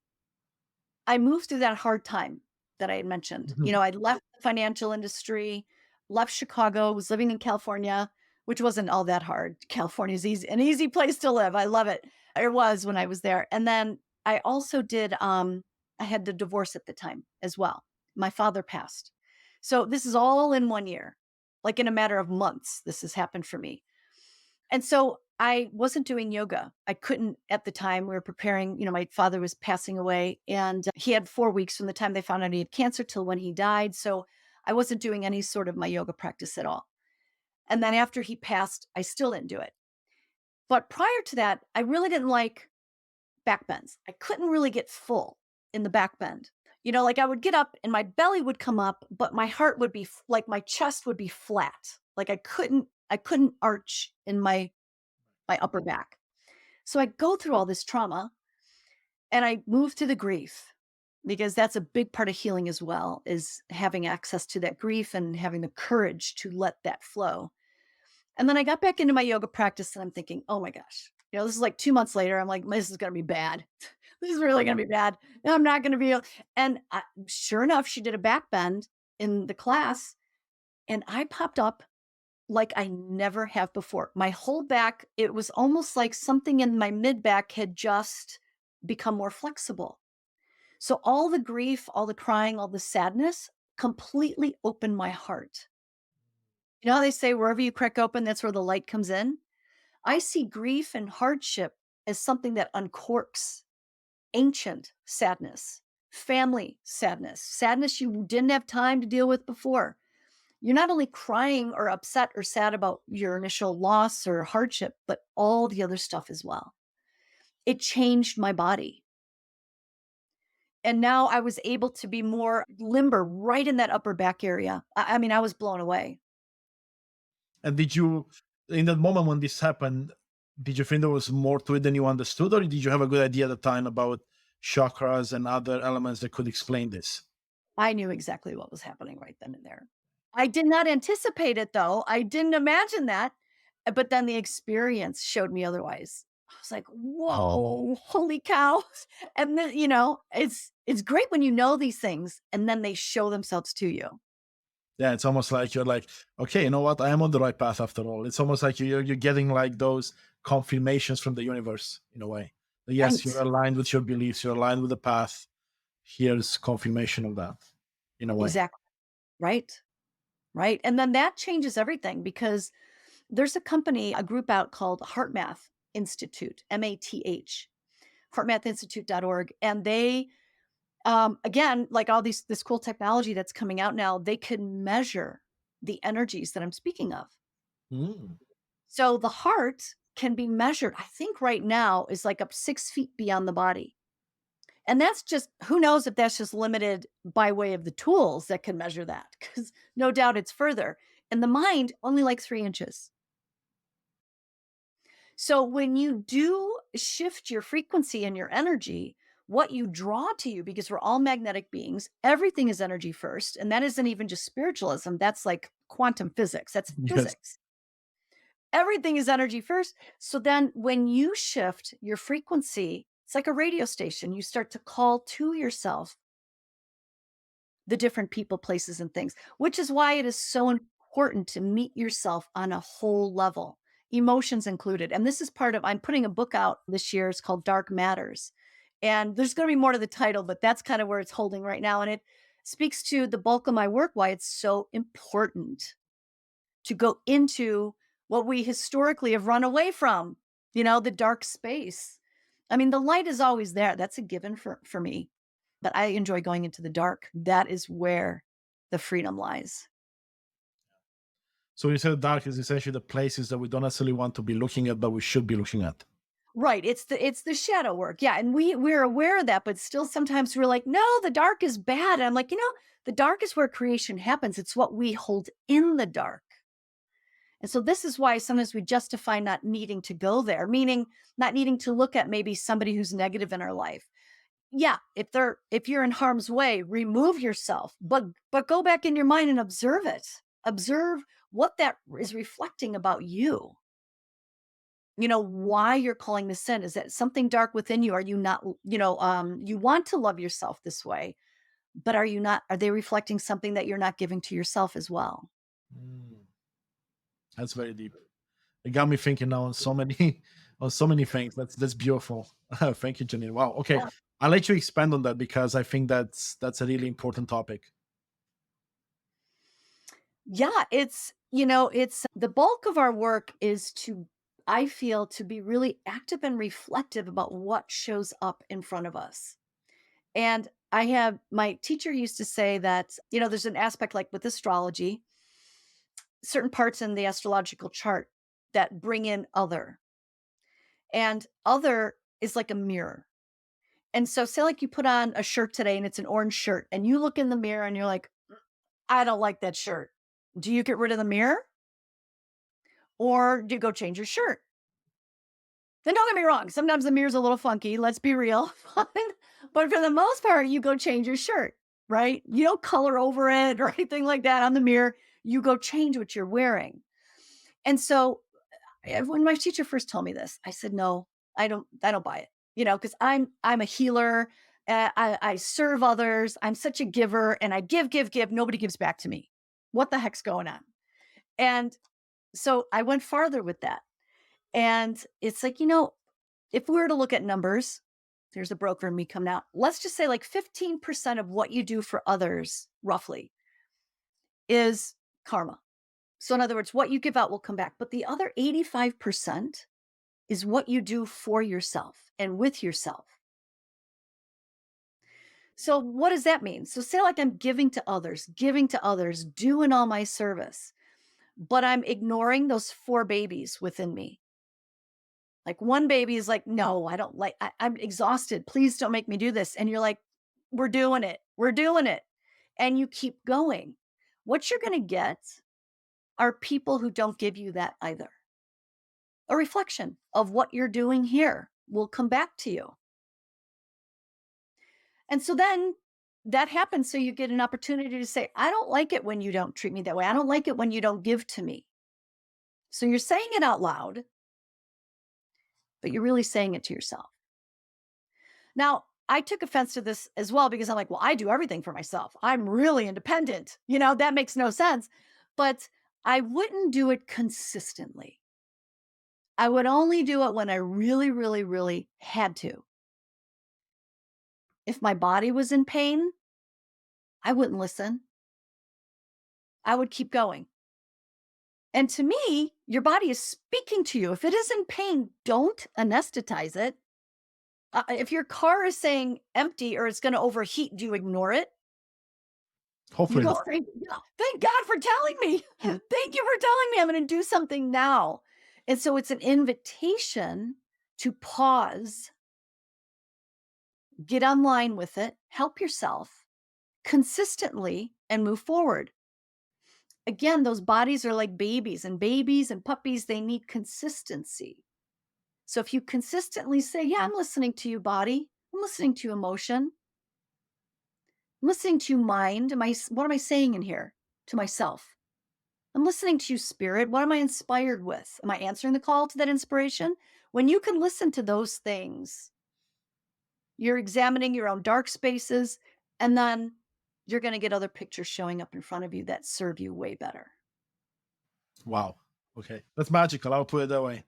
I moved through that hard time that I had mentioned. Mhm. I left the financial industry, left Chicago, was living in California, which wasn't all that hard. California's an easy place to live. I love it. It was when I was there. And then I also did I had the divorce at the time as well. My father passed. So this is all in 1 year. Like in a matter of months this has happened for me. And so I wasn't doing yoga. I couldn't at the time. We were preparing, my father was passing away and he had 4 weeks from the time they found out he had cancer till when he died. So I wasn't doing any sort of my yoga practice at all. And then after he passed, I still didn't do it. But prior to that, I really didn't like back bends. I couldn't really get full in the back bend. Like I would get up and my belly would come up, but my heart would be like my chest would be flat. Like I couldn't arch in my upper back. So I go through all this trauma and I move to the grief because that's a big part of healing as well, is having access to that grief and having the courage to let that flow. And then I got back into my yoga practice and I'm thinking, oh my gosh, this is like 2 months later. I'm like, this is going to be bad. This is really going to be bad. And I'm not going to be able. And sure enough, she did a back bend in the class and I popped up like I never have before. My whole back, it was almost like something in my mid back had just become more flexible. So all the grief, all the crying, all the sadness completely opened my heart. You know how they say wherever you crack open, that's where the light comes in? I see grief and hardship as something that uncorks ancient sadness, family sadness, sadness you didn't have time to deal with before. You're not only crying or upset or sad about your initial loss or hardship, but all the other stuff as well. It changed my body. And now I was able to be more limber right in that upper back area. I mean, I was blown away. And did you, in that moment when this happened, did you think there was more to it than you understood, or did you have a good idea at the time about chakras and other elements that could explain this? I knew exactly what was happening right then and there. I did not anticipate it though. I didn't imagine that. But then the experience showed me otherwise. I was like, whoa, holy cow. And then, it's great when you know these things and then they show themselves to you. Yeah, it's almost like you're like, okay, you know what? I am on the right path after all. It's almost like you're getting like those confirmations from the universe in a way. Yes, you're Right. aligned with your beliefs, you're aligned with the path. Here's confirmation of that in a way. Exactly. Right. Right. And then that changes everything because there's a company, a group out called Heart Math Institute, MATH, heartmathinstitute.org. And they, again, like all this cool technology that's coming out now, they can measure the energies that I'm speaking of. Mm. So the heart can be measured, I think right now is like up 6 feet beyond the body. And that's just, who knows if that's just limited by way of the tools that can measure that, because no doubt it's further. And the mind, only like 3 inches. So when you do shift your frequency and your energy, what you draw to you, because we're all magnetic beings, everything is energy first. And that isn't even just spiritualism, that's like quantum physics, that's Yes. physics. Everything is energy first. So then when you shift your frequency, it's like a radio station. You start to call to yourself the different people, places, and things, which is why it is so important to meet yourself on a whole level, emotions included. And this is part of, I'm putting a book out this year. It's called Dark Matters. And there's going to be more to the title, but that's kind of where it's holding right now. And it speaks to the bulk of my work, why it's so important to go into what we historically have run away from, the dark space. I mean, the light is always there. That's a given for me, but I enjoy going into the dark. That is where the freedom lies. So you said dark is essentially the places that we don't necessarily want to be looking at, but we should be looking at. Right. It's the shadow work. Yeah. And we're aware of that, but still sometimes we're like, no, the dark is bad. And I'm like, the dark is where creation happens. It's what we hold in the dark. And so this is why sometimes we justify not needing to go there, meaning not needing to look at maybe somebody who's negative in our life. Yeah, if you're in harm's way, remove yourself, but go back in your mind and observe it. Observe what that is reflecting about you. Why you're calling this in. Is that something dark within you? Are you not, you want to love yourself this way, but are they reflecting something that you're not giving to yourself as well? Mm, that's very deep. It got me thinking now on so many on so many things. That's beautiful. Thank you, Janine. Wow. Okay, I'll let you expand on that because I think that's a really important topic. Yeah, it's the bulk of our work is to, I feel, to be really active and reflective about what shows up in front of us. And my teacher used to say that, there's an aspect like with astrology, certain parts in the astrological chart that bring in other. And other is like a mirror. And so say like you put on a shirt today and it's an orange shirt and you look in the mirror and you're like, I don't like that shirt. Do you get rid of the mirror or do you go change your shirt? Then don't get me wrong, sometimes the mirror's a little funky, let's be real. But for the most part, you go change your shirt, right? You don't color over it or anything like that on the mirror. You go change what you're wearing. And so when my teacher first told me this, I said, "No, I don't buy it." Because I'm a healer. I serve others. I'm such a giver, and I give, give, give. Nobody gives back to me. What the heck's going on? And so I went farther with that. And it's like, if we were to look at numbers, there's a broker in me coming out. Let's just say like 15% of what you do for others, roughly, is karma. So, in other words, what you give out will come back. But the other 85% is what you do for yourself and with yourself. So what does that mean? So say like I'm giving to others, doing all my service, but I'm ignoring those 4 babies within me. Like one baby is like, "No, I don't like I'm exhausted. Please don't make me do this." And you're like, "We're doing it. We're doing it." And you keep going. What you're going to get are people who don't give you that either. A reflection of what you're doing here will come back to you. And so then that happens. So you get an opportunity to say, I don't like it when you don't treat me that way. I don't like it when you don't give to me. So you're saying it out loud, but you're really saying it to yourself. Now, I took offense to this as well because I'm like, well, I do everything for myself. I'm really independent. That makes no sense. But I wouldn't do it consistently. I would only do it when I really, really, really had to. If my body was in pain, I wouldn't listen. I would keep going. And to me, your body is speaking to you. If it is in pain, don't anesthetize it. If your car is saying empty or it's going to overheat, do you ignore it? You Hopefully go, not. thank God for telling me. Thank you for telling me I'm going to do something now. And so it's an invitation to pause, get online with it, help yourself consistently, and move forward. Again, those bodies are like babies, and babies and puppies, they need consistency. So if you consistently say, yeah, I'm listening to you, body, I'm listening to you, emotion, I'm listening to you, mind. What am I saying in here to myself? I'm listening to you, spirit. What am I inspired with? Am I answering the call to that inspiration? When you can listen to those things, you're examining your own dark spaces, and then you're going to get other pictures showing up in front of you that serve you way better. Wow. Okay. That's magical. I'll put it that way.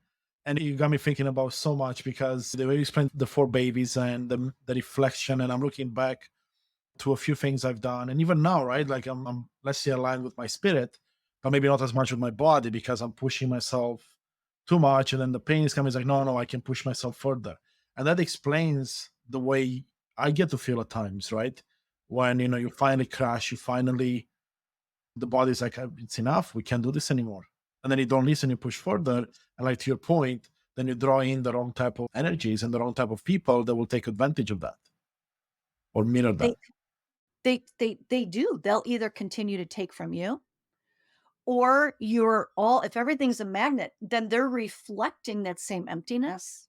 And you got me thinking about so much because the way you explained the 4 babies and the reflection, and I'm looking back to a few things I've done. And even now, right? Like I'm let's say aligned with my spirit, but maybe not as much with my body because I'm pushing myself too much. And then the pain is coming. It's like, no, no, I can push myself further. And that explains the way I get to feel at times, right? When you finally crash, you finally the body's like, it's enough. We can't do this anymore. And then you don't listen, you push further. And like to your point, then you draw in the wrong type of energies and the wrong type of people that will take advantage of that or mirror They that. they do. They'll either continue to take from you, or you're all if everything's a magnet, then they're reflecting that same emptiness.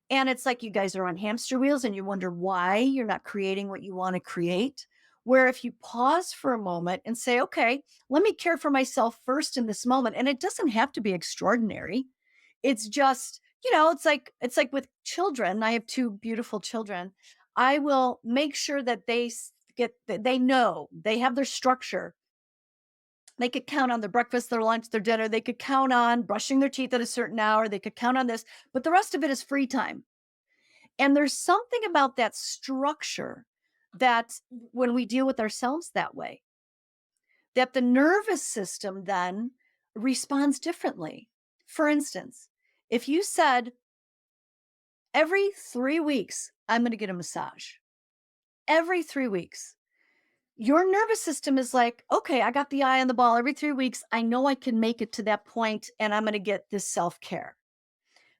And it's like you guys are on hamster wheels and you wonder why you're not creating what you want to create. Where if you pause for a moment and say, okay, let me care for myself first in this moment. And it doesn't have to be extraordinary. It's just, it's like with children. I have 2 beautiful children. I will make sure that they know they have their structure. They could count on their breakfast, their lunch, their dinner. They could count on brushing their teeth at a certain hour. They could count on this, but the rest of it is free time. And there's something about that structure that when we deal with ourselves that way, that the nervous system then responds differently. For instance, if you said, every 3 weeks, I'm going to get a massage, every 3 weeks, your nervous system is like, okay, I got the eye on the ball every 3 weeks. I know I can make it to that point and I'm going to get this self care.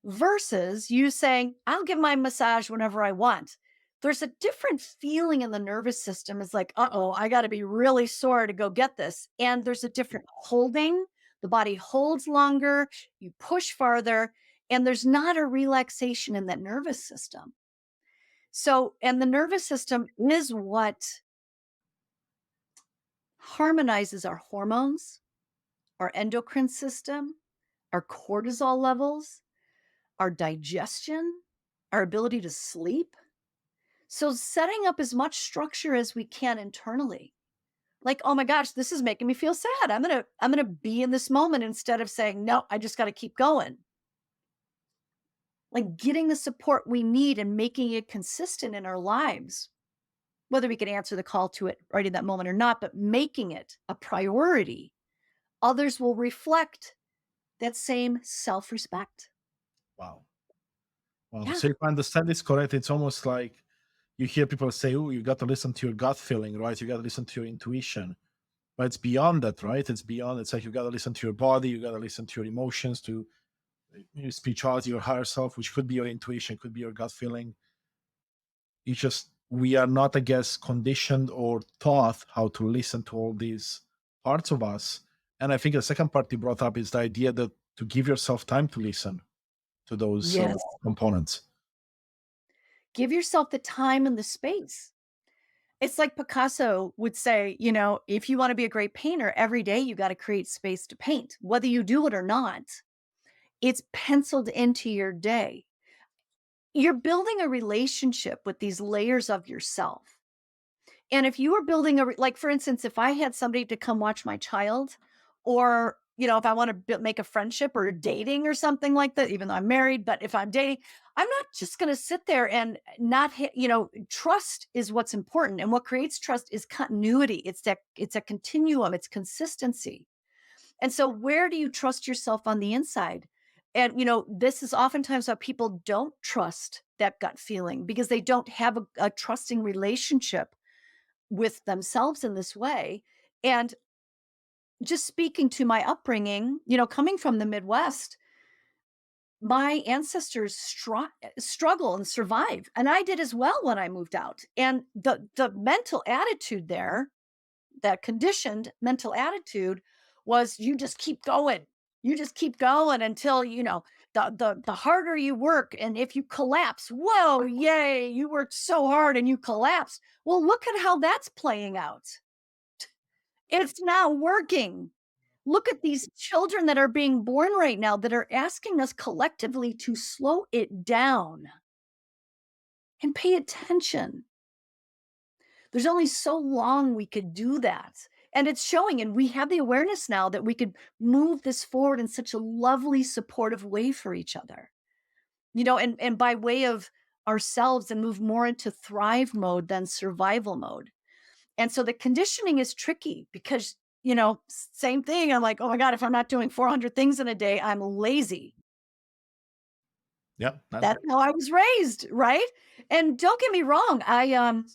Versus you saying, I'll get my massage whenever I want. There's a different feeling in the nervous system. It's like, uh-oh, I got to be really sore to go get this. And there's a different holding. The body holds longer, you push farther, and there's not a relaxation in that nervous system. So, and the nervous system is what harmonizes our hormones, our endocrine system, our cortisol levels, our digestion, our ability to sleep. So setting up as much structure as we can internally. Like, oh my gosh, this is making me feel sad. I'm going to be in this moment instead of saying, no, I just got to keep going. Like getting the support we need and making it consistent in our lives, whether we can answer the call to it right in that moment or not, but making it a priority. Others will reflect that same self-respect. Wow. Wow. Yeah. So if I understand this correct, it's almost like you hear people say, oh, you got to listen to your gut feeling, right? You got to listen to your intuition. But it's beyond that, right? It's beyond, it's like you got to listen to your body, you got to listen to your emotions, to your spirituality, your higher self, which could be your intuition, could be your gut feeling. It's just, we are not, I guess, conditioned or taught how to listen to all these parts of us. And I think the second part you brought up is the idea that to give yourself time to listen to those Yes. components. Give yourself the time and the space. It's like Picasso would say, you know, if you want to be a great painter, every day you got to create space to paint, whether you do it or not. It's penciled into your day. You're building a relationship with these layers of yourself. And if you were building like, for instance, if I had somebody to come watch my child, or, you know, if I want to make a friendship or dating or something like that, even though I'm married, but if I'm dating, I'm not just going to sit there and not hit, you know, trust is what's important. And what creates trust is continuity. It's a continuum, it's consistency. And so where do you trust yourself on the inside? And, you know, this is oftentimes how people don't trust that gut feeling because they don't have a trusting relationship with themselves in this way. And just speaking to my upbringing, you know, coming from the Midwest, my ancestors struggle and survive, and I did as well when I moved out. And the mental attitude there, that conditioned mental attitude, was you just keep going. You just keep going until, you know, the harder you work, and if you collapse, whoa, yay, you worked so hard and you collapsed. Well, look at how that's playing out. It's not working. Look at these children that are being born right now that are asking us collectively to slow it down and pay attention. There's only so long we could do that. And it's showing, and we have the awareness now that we could move this forward in such a lovely, supportive way for each other. You know, and by way of ourselves, and move more into thrive mode than survival mode. And so the conditioning is tricky because, you know, same thing. I'm like, oh my God, if I'm not doing 400 things in a day, I'm lazy. Yeah, that's That's how I was raised, right? And don't get me wrong, I'm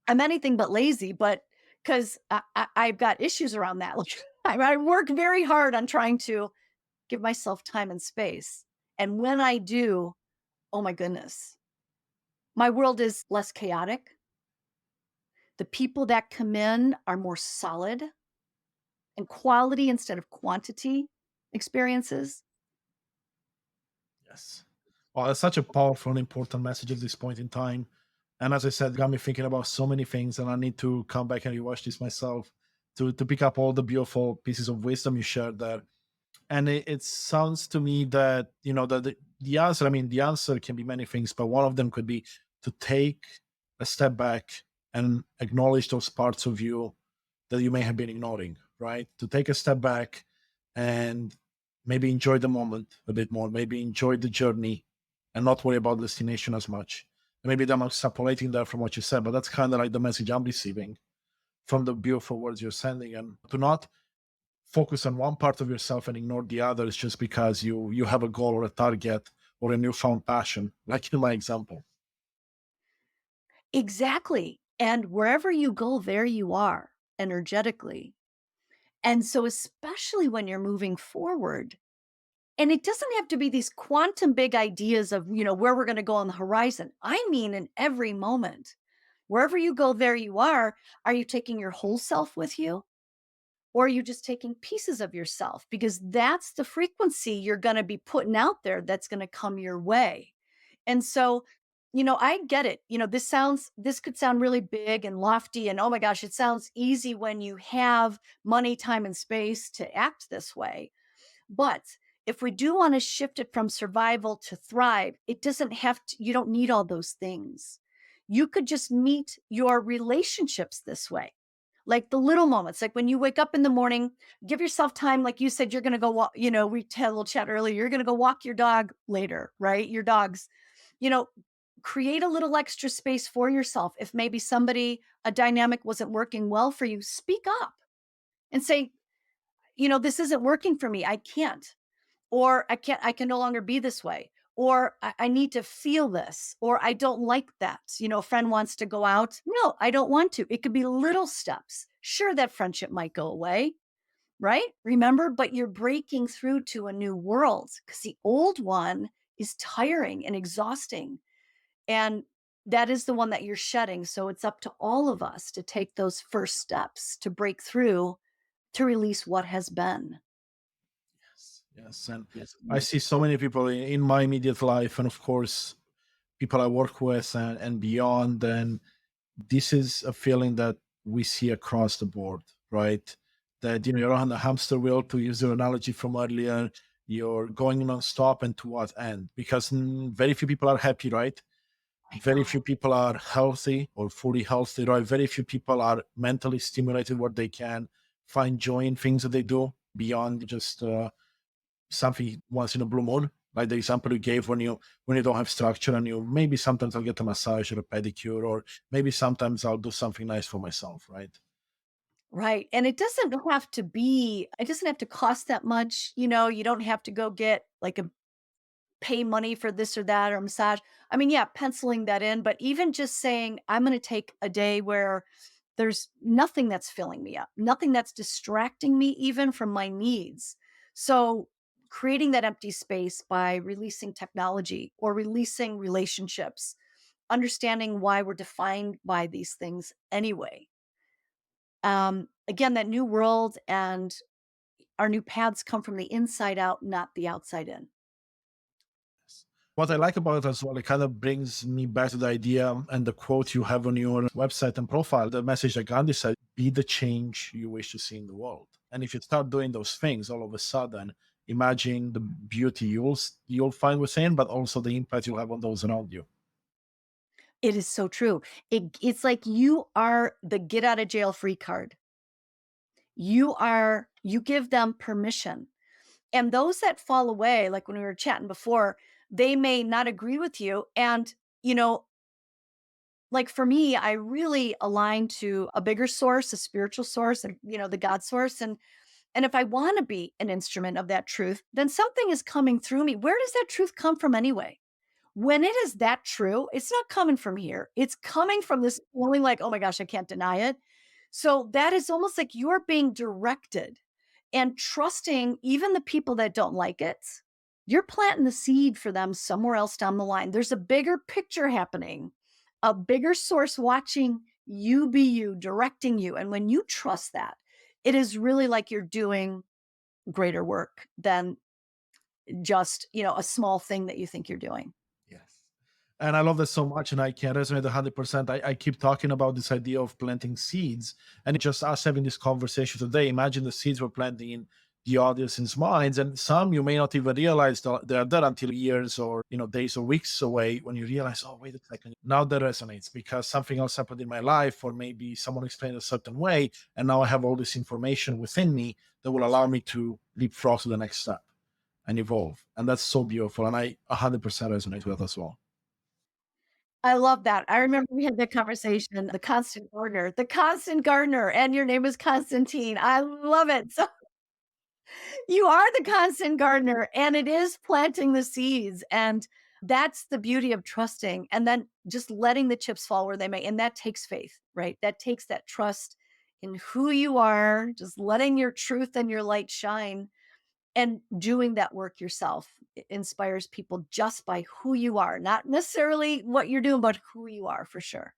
anything but lazy, but because I've got issues around that. Like, I work very hard on trying to give myself time and space. And when I do, oh my goodness, my world is less chaotic. The people that come in are more solid and quality instead of quantity experiences. yes. Well, that's such a powerful and important message at this point in time. And as I said, got me thinking about so many things, and I need to come back and rewatch this myself to pick up all the beautiful pieces of wisdom you shared there. And it sounds to me that, you know, that the answer, I mean, the answer can be many things, but one of them could be to take a step back and acknowledge those parts of you that you may have been ignoring, right? To take a step back and maybe enjoy the moment a bit more, maybe enjoy the journey and not worry about the destination as much. And maybe I'm extrapolating that from what you said, but that's kind of like the message I'm receiving from the beautiful words you're sending. And to not focus on one part of yourself and ignore the others just because you have a goal or a target or a newfound passion, like in my example. Exactly. And wherever you go, there you are energetically. And so, especially when you're moving forward, and it doesn't have to be these quantum big ideas of, you know, where we're going to go on the horizon. I mean, in every moment, wherever you go, there you are. Are you taking your whole self with you? Or are you just taking pieces of yourself? Because that's the frequency you're going to be putting out there that's going to come your way. And so, you know, I get it. You know, this could sound really big and lofty. And oh my gosh, it sounds easy when you have money, time, and space to act this way. But if we do want to shift it from survival to thrive, it doesn't have to, you don't need all those things. You could just meet your relationships this way. Like the little moments, like when you wake up in the morning, give yourself time. Like you said, you're going to go walk, you know, we had a little chat earlier. You're going to go walk your dog later, right? Your dogs, you know, create a little extra space for yourself. If maybe a dynamic wasn't working well for you, speak up and say, you know, this isn't working for me. I can't, or I can no longer be this way. or I need to feel this, or I don't like that. A friend wants to go out. No, I don't want to. It could be little steps. Sure, that friendship might go away, right? Remember, but you're breaking through to a new world because the old one is tiring and exhausting. And that is the one that you're shedding. So it's up to all of us to take those first steps to break through, to release what has been. Yes, and I see so many people in my immediate life, and of course, people I work with and beyond. And this is a feeling that we see across the board, right? That you're on the hamster wheel, to use your analogy from earlier. You're going non-stop, and to what end? Because very few people are happy, right? I Very know. few people are healthy or fully healthy, right? Very few people are mentally stimulated what they can find joy in things that they do beyond just something once in a blue moon, like the example you gave, when you don't have structure, and you maybe sometimes I'll get a massage or a pedicure, or maybe sometimes I'll do something nice for myself, right? Right. And it doesn't have to cost that much. You don't have to go get like a pay money for this or that or massage. I mean, yeah, penciling that in, but even just saying, I'm going to take a day where there's nothing that's filling me up, nothing that's distracting me even from my needs. So, creating that empty space by releasing technology or releasing relationships, understanding why we're defined by these things anyway. Again, that new world and our new paths come from the inside out, not the outside in. What I like about it as well, it kind of brings me back to the idea and the quote you have on your website and profile, the message that Gandhi said: be the change you wish to see in the world. And if you start doing those things, all of a sudden, imagine the beauty you'll find within, but also the impact you'll have on those around you. It is so true. It's like you are the get out of jail free card. You give them permission. And those that fall away, like when we were chatting before, they may not agree with you. And, like for me, I really align to a bigger source, a spiritual source, and the God source. And if I want to be an instrument of that truth, then something is coming through me. Where does that truth come from anyway? When it is that true, it's not coming from here. It's coming from this feeling like, "Oh my gosh, I can't deny it." So that is almost like you're being directed and trusting even the people that don't like it. You're planting the seed for them somewhere else down the line. There's a bigger picture happening, a bigger source watching you be you, directing you. And when you trust that, it is really like you're doing greater work than just, a small thing that you think you're doing. Yes. And I love that so much, and I can resonate 100%. I keep talking about this idea of planting seeds, and just us having this conversation today. Imagine the seeds we're planting in the audience's minds, and some you may not even realize that they're there until years or days or weeks away, when you realize, oh, wait a second, now that resonates because something else happened in my life, or maybe someone explained a certain way, and now I have all this information within me that will allow me to leapfrog to the next step and evolve. And that's so beautiful. And I 100% resonate with that as well. I love that. I remember we had that conversation, the constant gardener, and your name is Constantine. I love it. So you are the constant gardener, and it is planting the seeds. And that's the beauty of trusting and then just letting the chips fall where they may. And that takes faith, right? That takes that trust in who you are, just letting your truth and your light shine and doing that work yourself inspires people just by who you are, not necessarily what you're doing, but who you are for sure.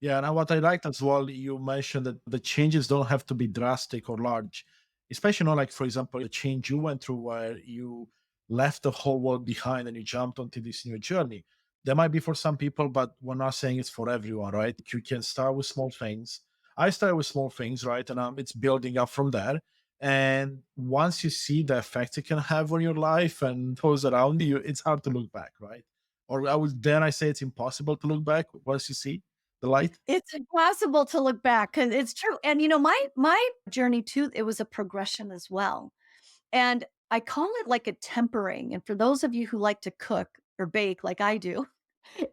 Yeah, and what I liked as well, you mentioned that the changes don't have to be drastic or large, especially not like, for example, the change you went through where you left the whole world behind and you jumped onto this new journey. That might be for some people, but we're not saying it's for everyone, right? You can start with small things. I started with small things, right? And it's building up from there. And once you see the effect it can have on your life and those around you, it's hard to look back, right? Or I say it's impossible to look back once you see the light? It's impossible to look back because it's true. And my journey too, it was a progression as well. And I call it like a tempering. And for those of you who like to cook or bake like I do,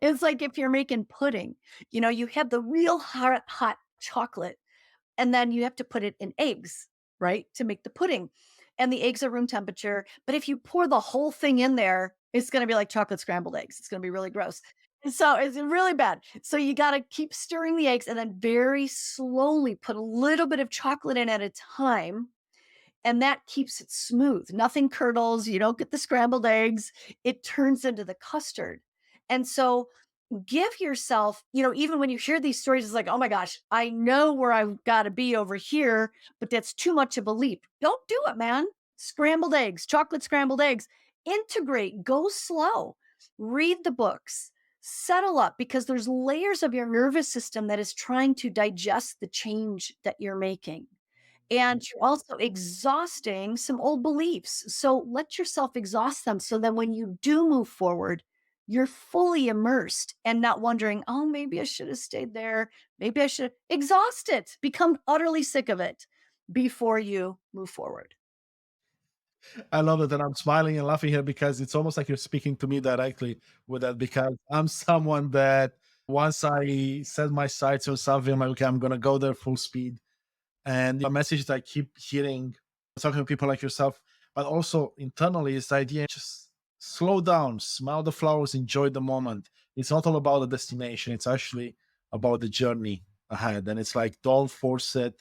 it's like if you're making pudding, you have the real hot chocolate, and then you have to put it in eggs, right, to make the pudding. And the eggs are room temperature. But if you pour the whole thing in there, It's gonna be like chocolate scrambled eggs. It's gonna be really gross. And so it's really bad. So you gotta keep stirring the eggs and then very slowly put a little bit of chocolate in at a time, and that keeps it smooth. Nothing curdles, you don't get the scrambled eggs. It turns into the custard. And so give yourself, even when you hear these stories, it's like, oh my gosh, I know where I've got to be over here, but that's too much of a leap. Don't do it, man. Scrambled eggs, chocolate scrambled eggs, integrate, go slow, read the books, settle up because there's layers of your nervous system that is trying to digest the change that you're making. And you're also exhausting some old beliefs. So let yourself exhaust them so that when you do move forward, you're fully immersed and not wondering, oh, maybe I should have stayed there. Maybe I should exhaust it, become utterly sick of it before you move forward. I love it. And I'm smiling and laughing here because it's almost like you're speaking to me directly with that because I'm someone that once I set my sights on something, I'm like, okay, I'm going to go there full speed. And a message that I keep hearing, talking to people like yourself, but also internally is the idea just slow down, smell the flowers, enjoy the moment. It's not all about the destination, it's actually about the journey ahead. And it's like, don't force it,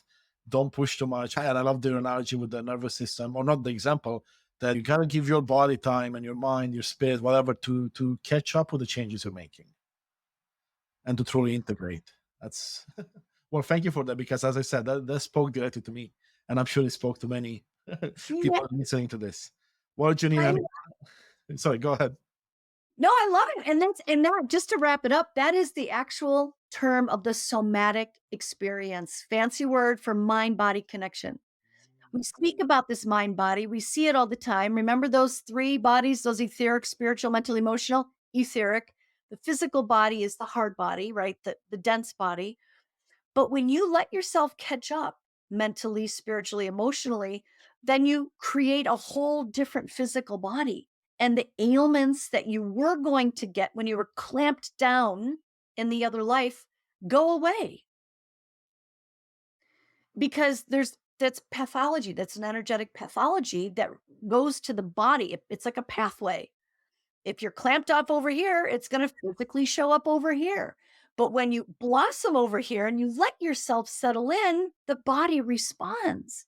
don't push too much. And I love the analogy with the nervous system, or not the example, that you gotta give your body time and your mind, your spirit, whatever, to catch up with the changes you're making and to truly integrate. That's well, thank you for that because, as I said, that spoke directly to me, and I'm sure it spoke to many Yeah, people listening to this. Well, Janine, I sorry, go ahead. No, I love it. And now just to wrap it up, that is the actual term of the somatic experience. Fancy word for mind body connection. We speak about this mind body. We see it all the time. Remember those three bodies, those etheric, spiritual, mental, emotional? Etheric. The physical body is the hard body, right? The dense body. But when you let yourself catch up mentally, spiritually, emotionally, then you create a whole different physical body. And the ailments that you were going to get when you were clamped down in the other life go away because that's pathology. That's an energetic pathology that goes to the body. It's like a pathway. If you're clamped up over here, it's going to physically show up over here. But when you blossom over here and you let yourself settle in, the body responds.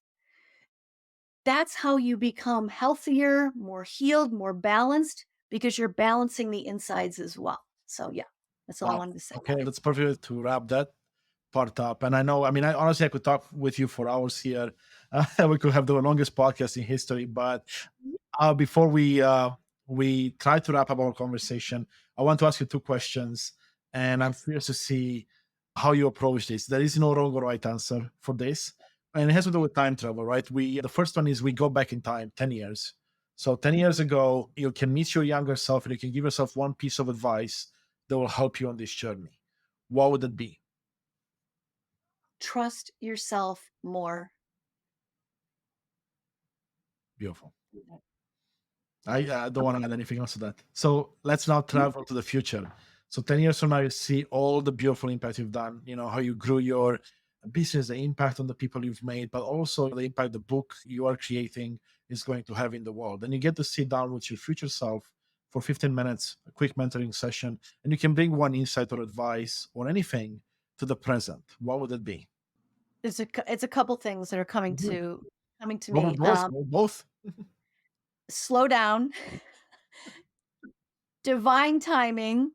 That's how you become healthier, more healed, more balanced because you're balancing the insides as well. So, yeah, that's all I Wow. wanted to say. Okay, that's perfect to wrap that part up. And I know, I mean, I honestly I could talk with you for hours here. We could have the longest podcast in history. But before we try to wrap up our conversation, I want to ask you two questions, and I'm Yes. curious to see how you approach this. There is no wrong or right answer for this, and it has to do with time travel, right? We the first one is we go back in time 10 years. So 10 years ago, you can meet your younger self, and you can give yourself one piece of advice that will help you on this journey. What would it be? Trust yourself more. Beautiful. I don't want to add anything else to that. So let's now travel to the future. So 10 years from now, you see all the beautiful impact you've done, how you grew your business, the impact on the people you've made, but also the impact the book you are creating is going to have in the world. And you get to sit down with your future self for 15 minutes, a quick mentoring session, and you can bring one insight or advice or anything to the present. What would it be? It's a couple things that are Mhm. coming to Both, me. both, both. Slow down, divine timing,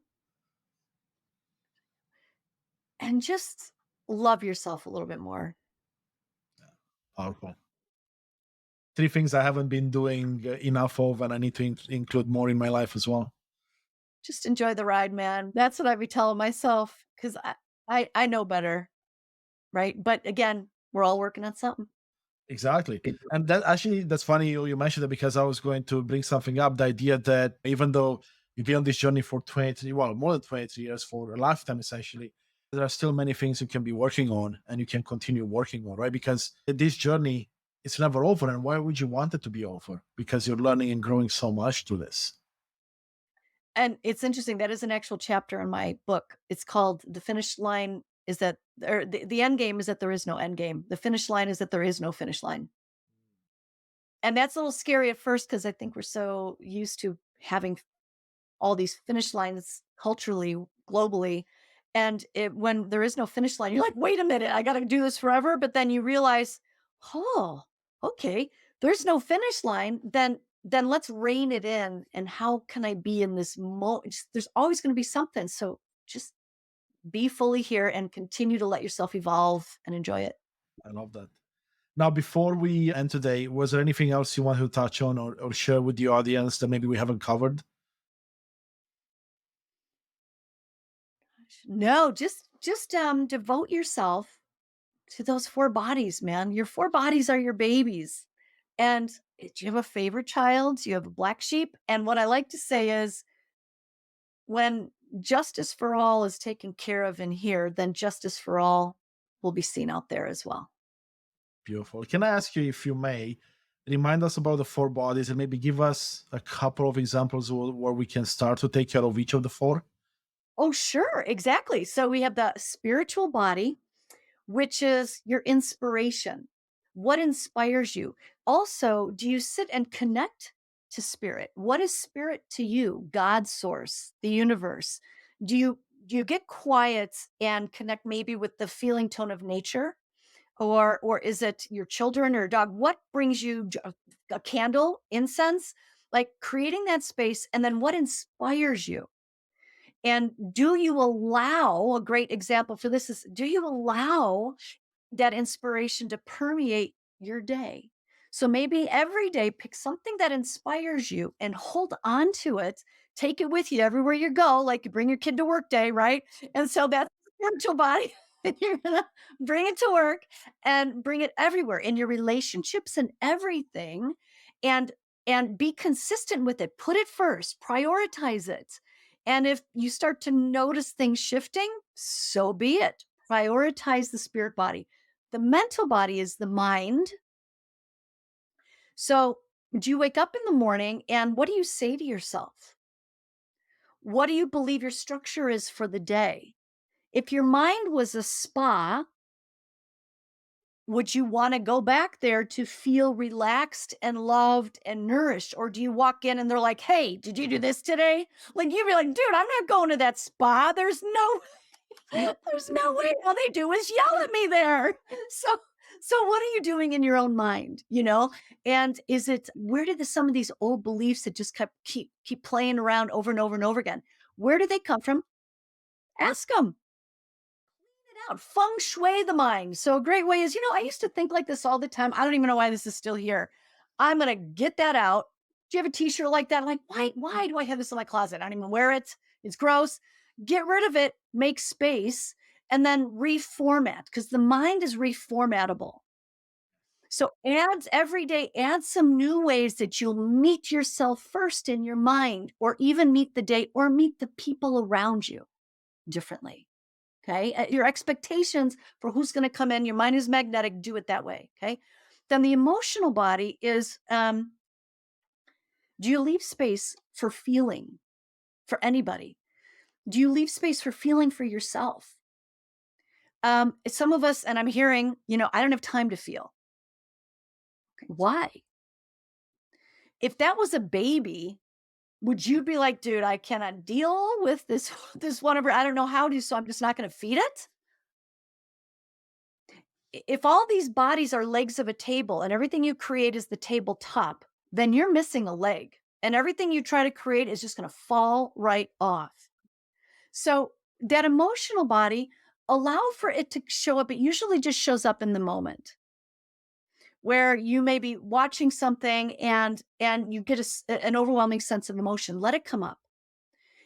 and just love yourself a little bit more. Powerful. Three things I haven't been doing enough of, and I need to include more in my life as well. Just enjoy the ride, man. That's what I be telling myself because I know better, right? But again, we're all working on something. Exactly. And that actually, that's funny you mentioned it because I was going to bring something up, the idea that even though you've been on this journey for 23, well, more than 23 years, for a lifetime essentially, there are still many things you can be working on and you can continue working on, right? Because this journey is never over. And why would you want it to be over? Because you're learning and growing so much through this. And it's interesting. That is an actual chapter in my book. It's called "The Finish Line is that, or the end game is that there is no end game. The finish line is that there is no finish line." And that's a little scary at first because I think we're so used to having all these finish lines culturally, globally. And when there is no finish line, you're like, wait a minute, I got to do this forever. But then you realize, oh, okay, there's no finish line. Then let's rein it in. And how can I be in this moment? There's always going to be something. So just be fully here and continue to let yourself evolve and enjoy it. I love that. Now, before we end today, was there anything else you want to touch on or share with the audience that maybe we haven't covered? No, just devote yourself to those 4 bodies, man. Your 4 bodies are your babies. And do you have a favorite child? Do you have a black sheep? And what I like to say is when justice for all is taken care of in here, then justice for all will be seen out there as well. Beautiful. Can I ask you, if you may, remind us about the 4 bodies and maybe give us a couple of examples where we can start to take care of each of the 4? Oh, sure. Exactly. So we have the spiritual body, which is your inspiration. What inspires you? Also, do you sit and connect to spirit? What is spirit to you? God's source, the universe. Do you get quiet and connect maybe with the feeling tone of nature? Or is it your children or a dog? What brings you a candle, incense? Like creating that space, and then what inspires you? And do you allow, a great example for this is, do you allow that inspiration to permeate your day? So maybe every day pick something that inspires you and hold on to it. Take it with you everywhere you go, like you bring your kid to work day, right? And so that's the spiritual body. And you're gonna bring it to work and bring it everywhere in your relationships and everything. And and be consistent with it. Put it first, prioritize it. And if you start to notice things shifting, so be it. Prioritize the spirit body. The mental body is the mind. So, do you wake up in the morning and what do you say to yourself? What do you believe your structure is for the day? If your mind was a spa, would you want to go back there to feel relaxed and loved and nourished? Or do you walk in and they're like, hey, did you do this today? Like, you'd be like, dude, I'm not going to that spa. There's no way. All they do is yell at me there. So what are you doing in your own mind, you know? And is it where did some of these old beliefs that just keep playing around over and over and over again? Where do they come from? Ask them out. Feng shui the mind. So a great way is, I used to think like this all the time. I don't even know why this is still here. I'm gonna get that out. Do you have a t-shirt like that? I'm like, why do I have this in my closet? I don't even wear it. It's gross. Get rid of it, make space, and then reformat because the mind is reformatable. So add every day, add some new ways that you'll meet yourself first in your mind, or even meet the day or meet the people around you differently. Okay. Your expectations for who's going to come in, your mind is magnetic, do it that way. Okay. Then the emotional body is do you leave space for feeling for anybody? Do you leave space for feeling for yourself? Some of us, and I'm hearing, I don't have time to feel. Okay, why? If that was a baby, would you be like, dude, I cannot deal with this, this whatever. I don't know how to, so I'm just not going to feed it? If all these bodies are legs of a table and everything you create is the tabletop, then you're missing a leg. And everything you try to create is just going to fall right off. So, that emotional body, allow for it to show up. It usually just shows up in the moment where you may be watching something and you get an overwhelming sense of emotion. Let it come up.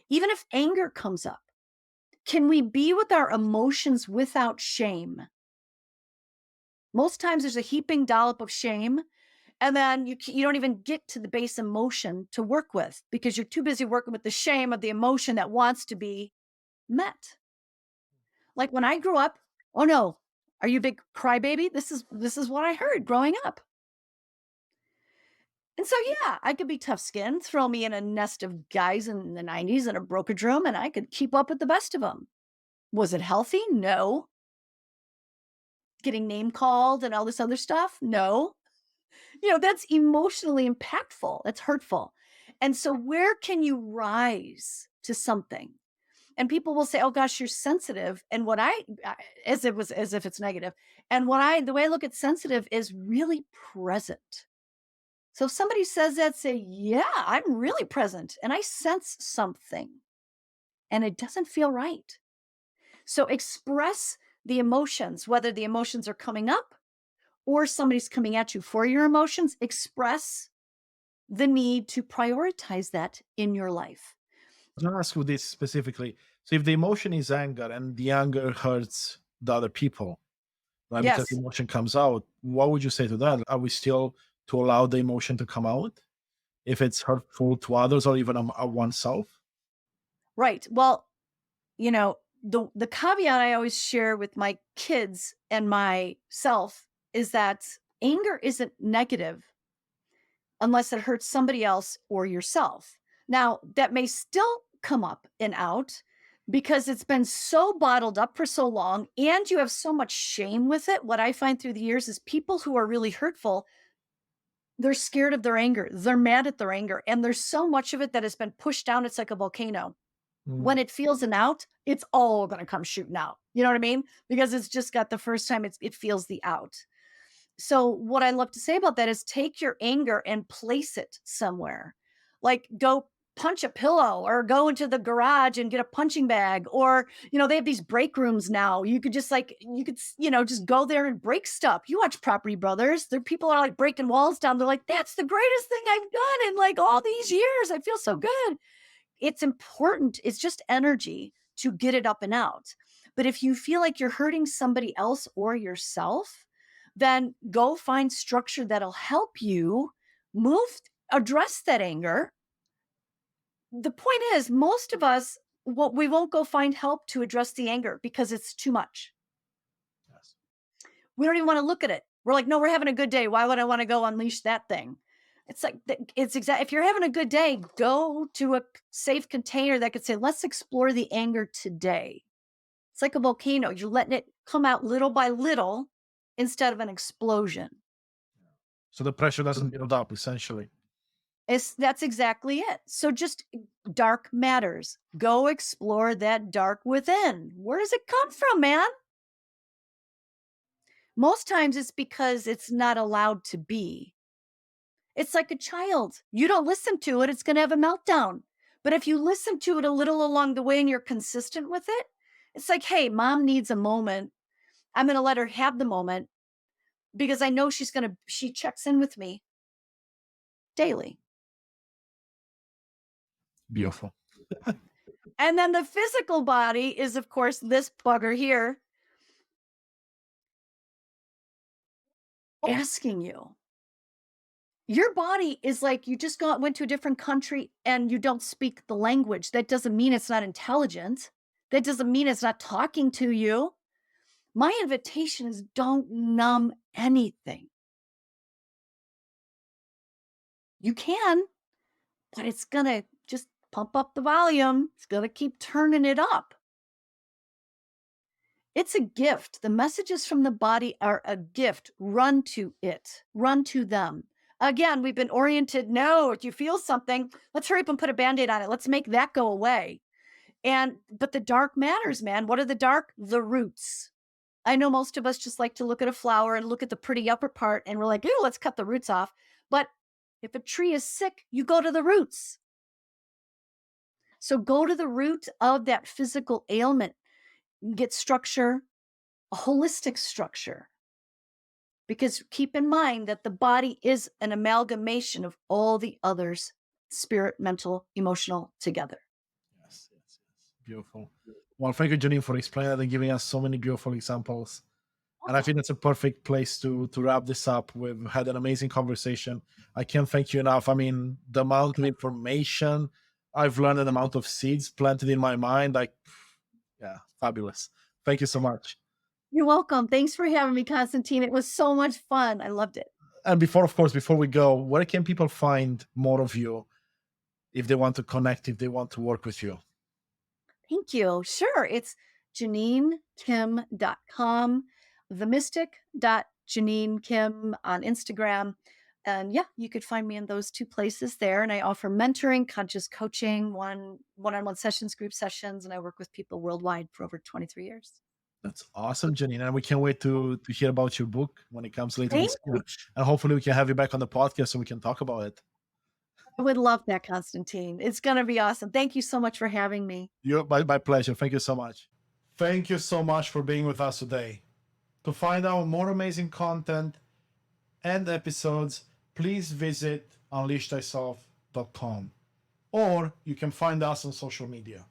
Even if anger comes up, can we be with our emotions without shame? Most times there's a heaping dollop of shame, and then you don't even get to the base emotion to work with because you're too busy working with the shame of the emotion that wants to be met. Like when I grew up, oh no, are you a big crybaby? This is what I heard growing up. And so yeah, I could be tough skinned, throw me in a nest of guys in the 90s in a brokerage room, and I could keep up with the best of them. Was it healthy? No. Getting name called and all this other stuff? No. That's emotionally impactful. That's hurtful. And so where can you rise to something? And people will say, "Oh gosh, you're sensitive." And as if it's negative. And the way I look at sensitive is really present. So if somebody says that, say, "Yeah, I'm really present and I sense something and it doesn't feel right." So express the emotions, whether the emotions are coming up or somebody's coming at you for your emotions, express the need to prioritize that in your life. I'm gonna ask you this specifically. So if the emotion is anger and the anger hurts the other people, right? Because the Yes, emotion comes out, what would you say to that? Are we still to allow the emotion to come out if it's hurtful to others or even oneself? right. Well, the caveat I always share with my kids and myself is that anger isn't negative unless it hurts somebody else or yourself. Now, that may still come up and out because it's been so bottled up for so long and you have so much shame with it. What I find through the years is people who are really hurtful, they're scared of their anger. They're mad at their anger. And there's so much of it that has been pushed down. It's like a volcano. Mm, When it feels an out, it's all going to come shooting out. You know what I mean? Because it's just got the first time it feels the out. So what I love to say about that is take your anger and place it somewhere. Like go punch a pillow or go into the garage and get a punching bag or they have these break rooms now. You could just just go there and break stuff. You watch Property Brothers. There people are like breaking walls down. They're like, "That's the greatest thing I've done in like all these years. I feel so good." It's important. It's just energy to get it up and out. But if you feel like you're hurting somebody else or yourself, then go find structure that'll help you move, address that anger. The point is, most of us, we won't go find help to address the anger because it's too much. yes. We don't even want to look at it. We're like, no, we're having a good day. Why would I want to go unleash that thing? It's like, it's exact. If you're having a good day, go to a safe container that could say, let's explore the anger today. It's like a volcano. You're letting it come out little by little instead of an explosion. So the pressure doesn't build up, essentially. That's exactly it. So just dark matters. Go explore that dark within. Where does it come from, man? Most times it's because it's not allowed to be. It's like a child. You don't listen to it, it's going to have a meltdown. But if you listen to it a little along the way and you're consistent with it, it's like, hey, mom needs a moment. I'm going to let her have the moment because I know she checks in with me daily. Beautiful. And then the physical body is, of course, this bugger here asking you. Your body is like you just went to a different country and you don't speak the language. That doesn't mean it's not intelligent. That doesn't mean it's not talking to you. My invitation is don't numb anything. You can, but it's going to just pump up the volume. It's going to keep turning it up. It's a gift. The messages from the body are a gift. Run to it, run to them. Again, we've been oriented. No, if you feel something, let's hurry up and put a band aid on it. Let's make that go away. But the dark matters, man. What are the dark? The roots. I know most of us just like to look at a flower and look at the pretty upper part and we're like, "Ooh, let's cut the roots off." But if a tree is sick, you go to the roots. So go to the root of that physical ailment, get structure, a holistic structure. Because keep in mind that the body is an amalgamation of all the others, spirit, mental, emotional together. Yes, yes, yes. Beautiful. Well, thank you, Jeannine, for explaining that and giving us so many beautiful examples. And I Welcome. think that's a perfect place to wrap this up. We've had an amazing conversation. I can't thank you enough. I mean, the amount of information I've learned, and the amount of seeds planted in my mind, like, yeah, fabulous. Thank you so much. You're welcome. Thanks for having me, Constantine. It was so much fun. I loved it. And before, of course, before we go, where can people find more of you if they want to connect, if they want to work with you? Thank you. Sure. It's JeannineKim.com, themystic.JeannineKim on Instagram. And yeah, you could find me in those two places there. And I offer mentoring, conscious coaching, one-on-one sessions, group sessions, and I work with people worldwide for over 23 years. That's awesome, Jeannine. And we can't wait to hear about your book when it comes later Thank this year. you. And hopefully we can have you back on the podcast so we can talk about it. I would love that, Constantine. It's going to be awesome. Thank you so much for having me. My pleasure. Thank you so much. Thank you so much for being with us today. To find out more amazing content and episodes, please visit unleashthyself.com or you can find us on social media.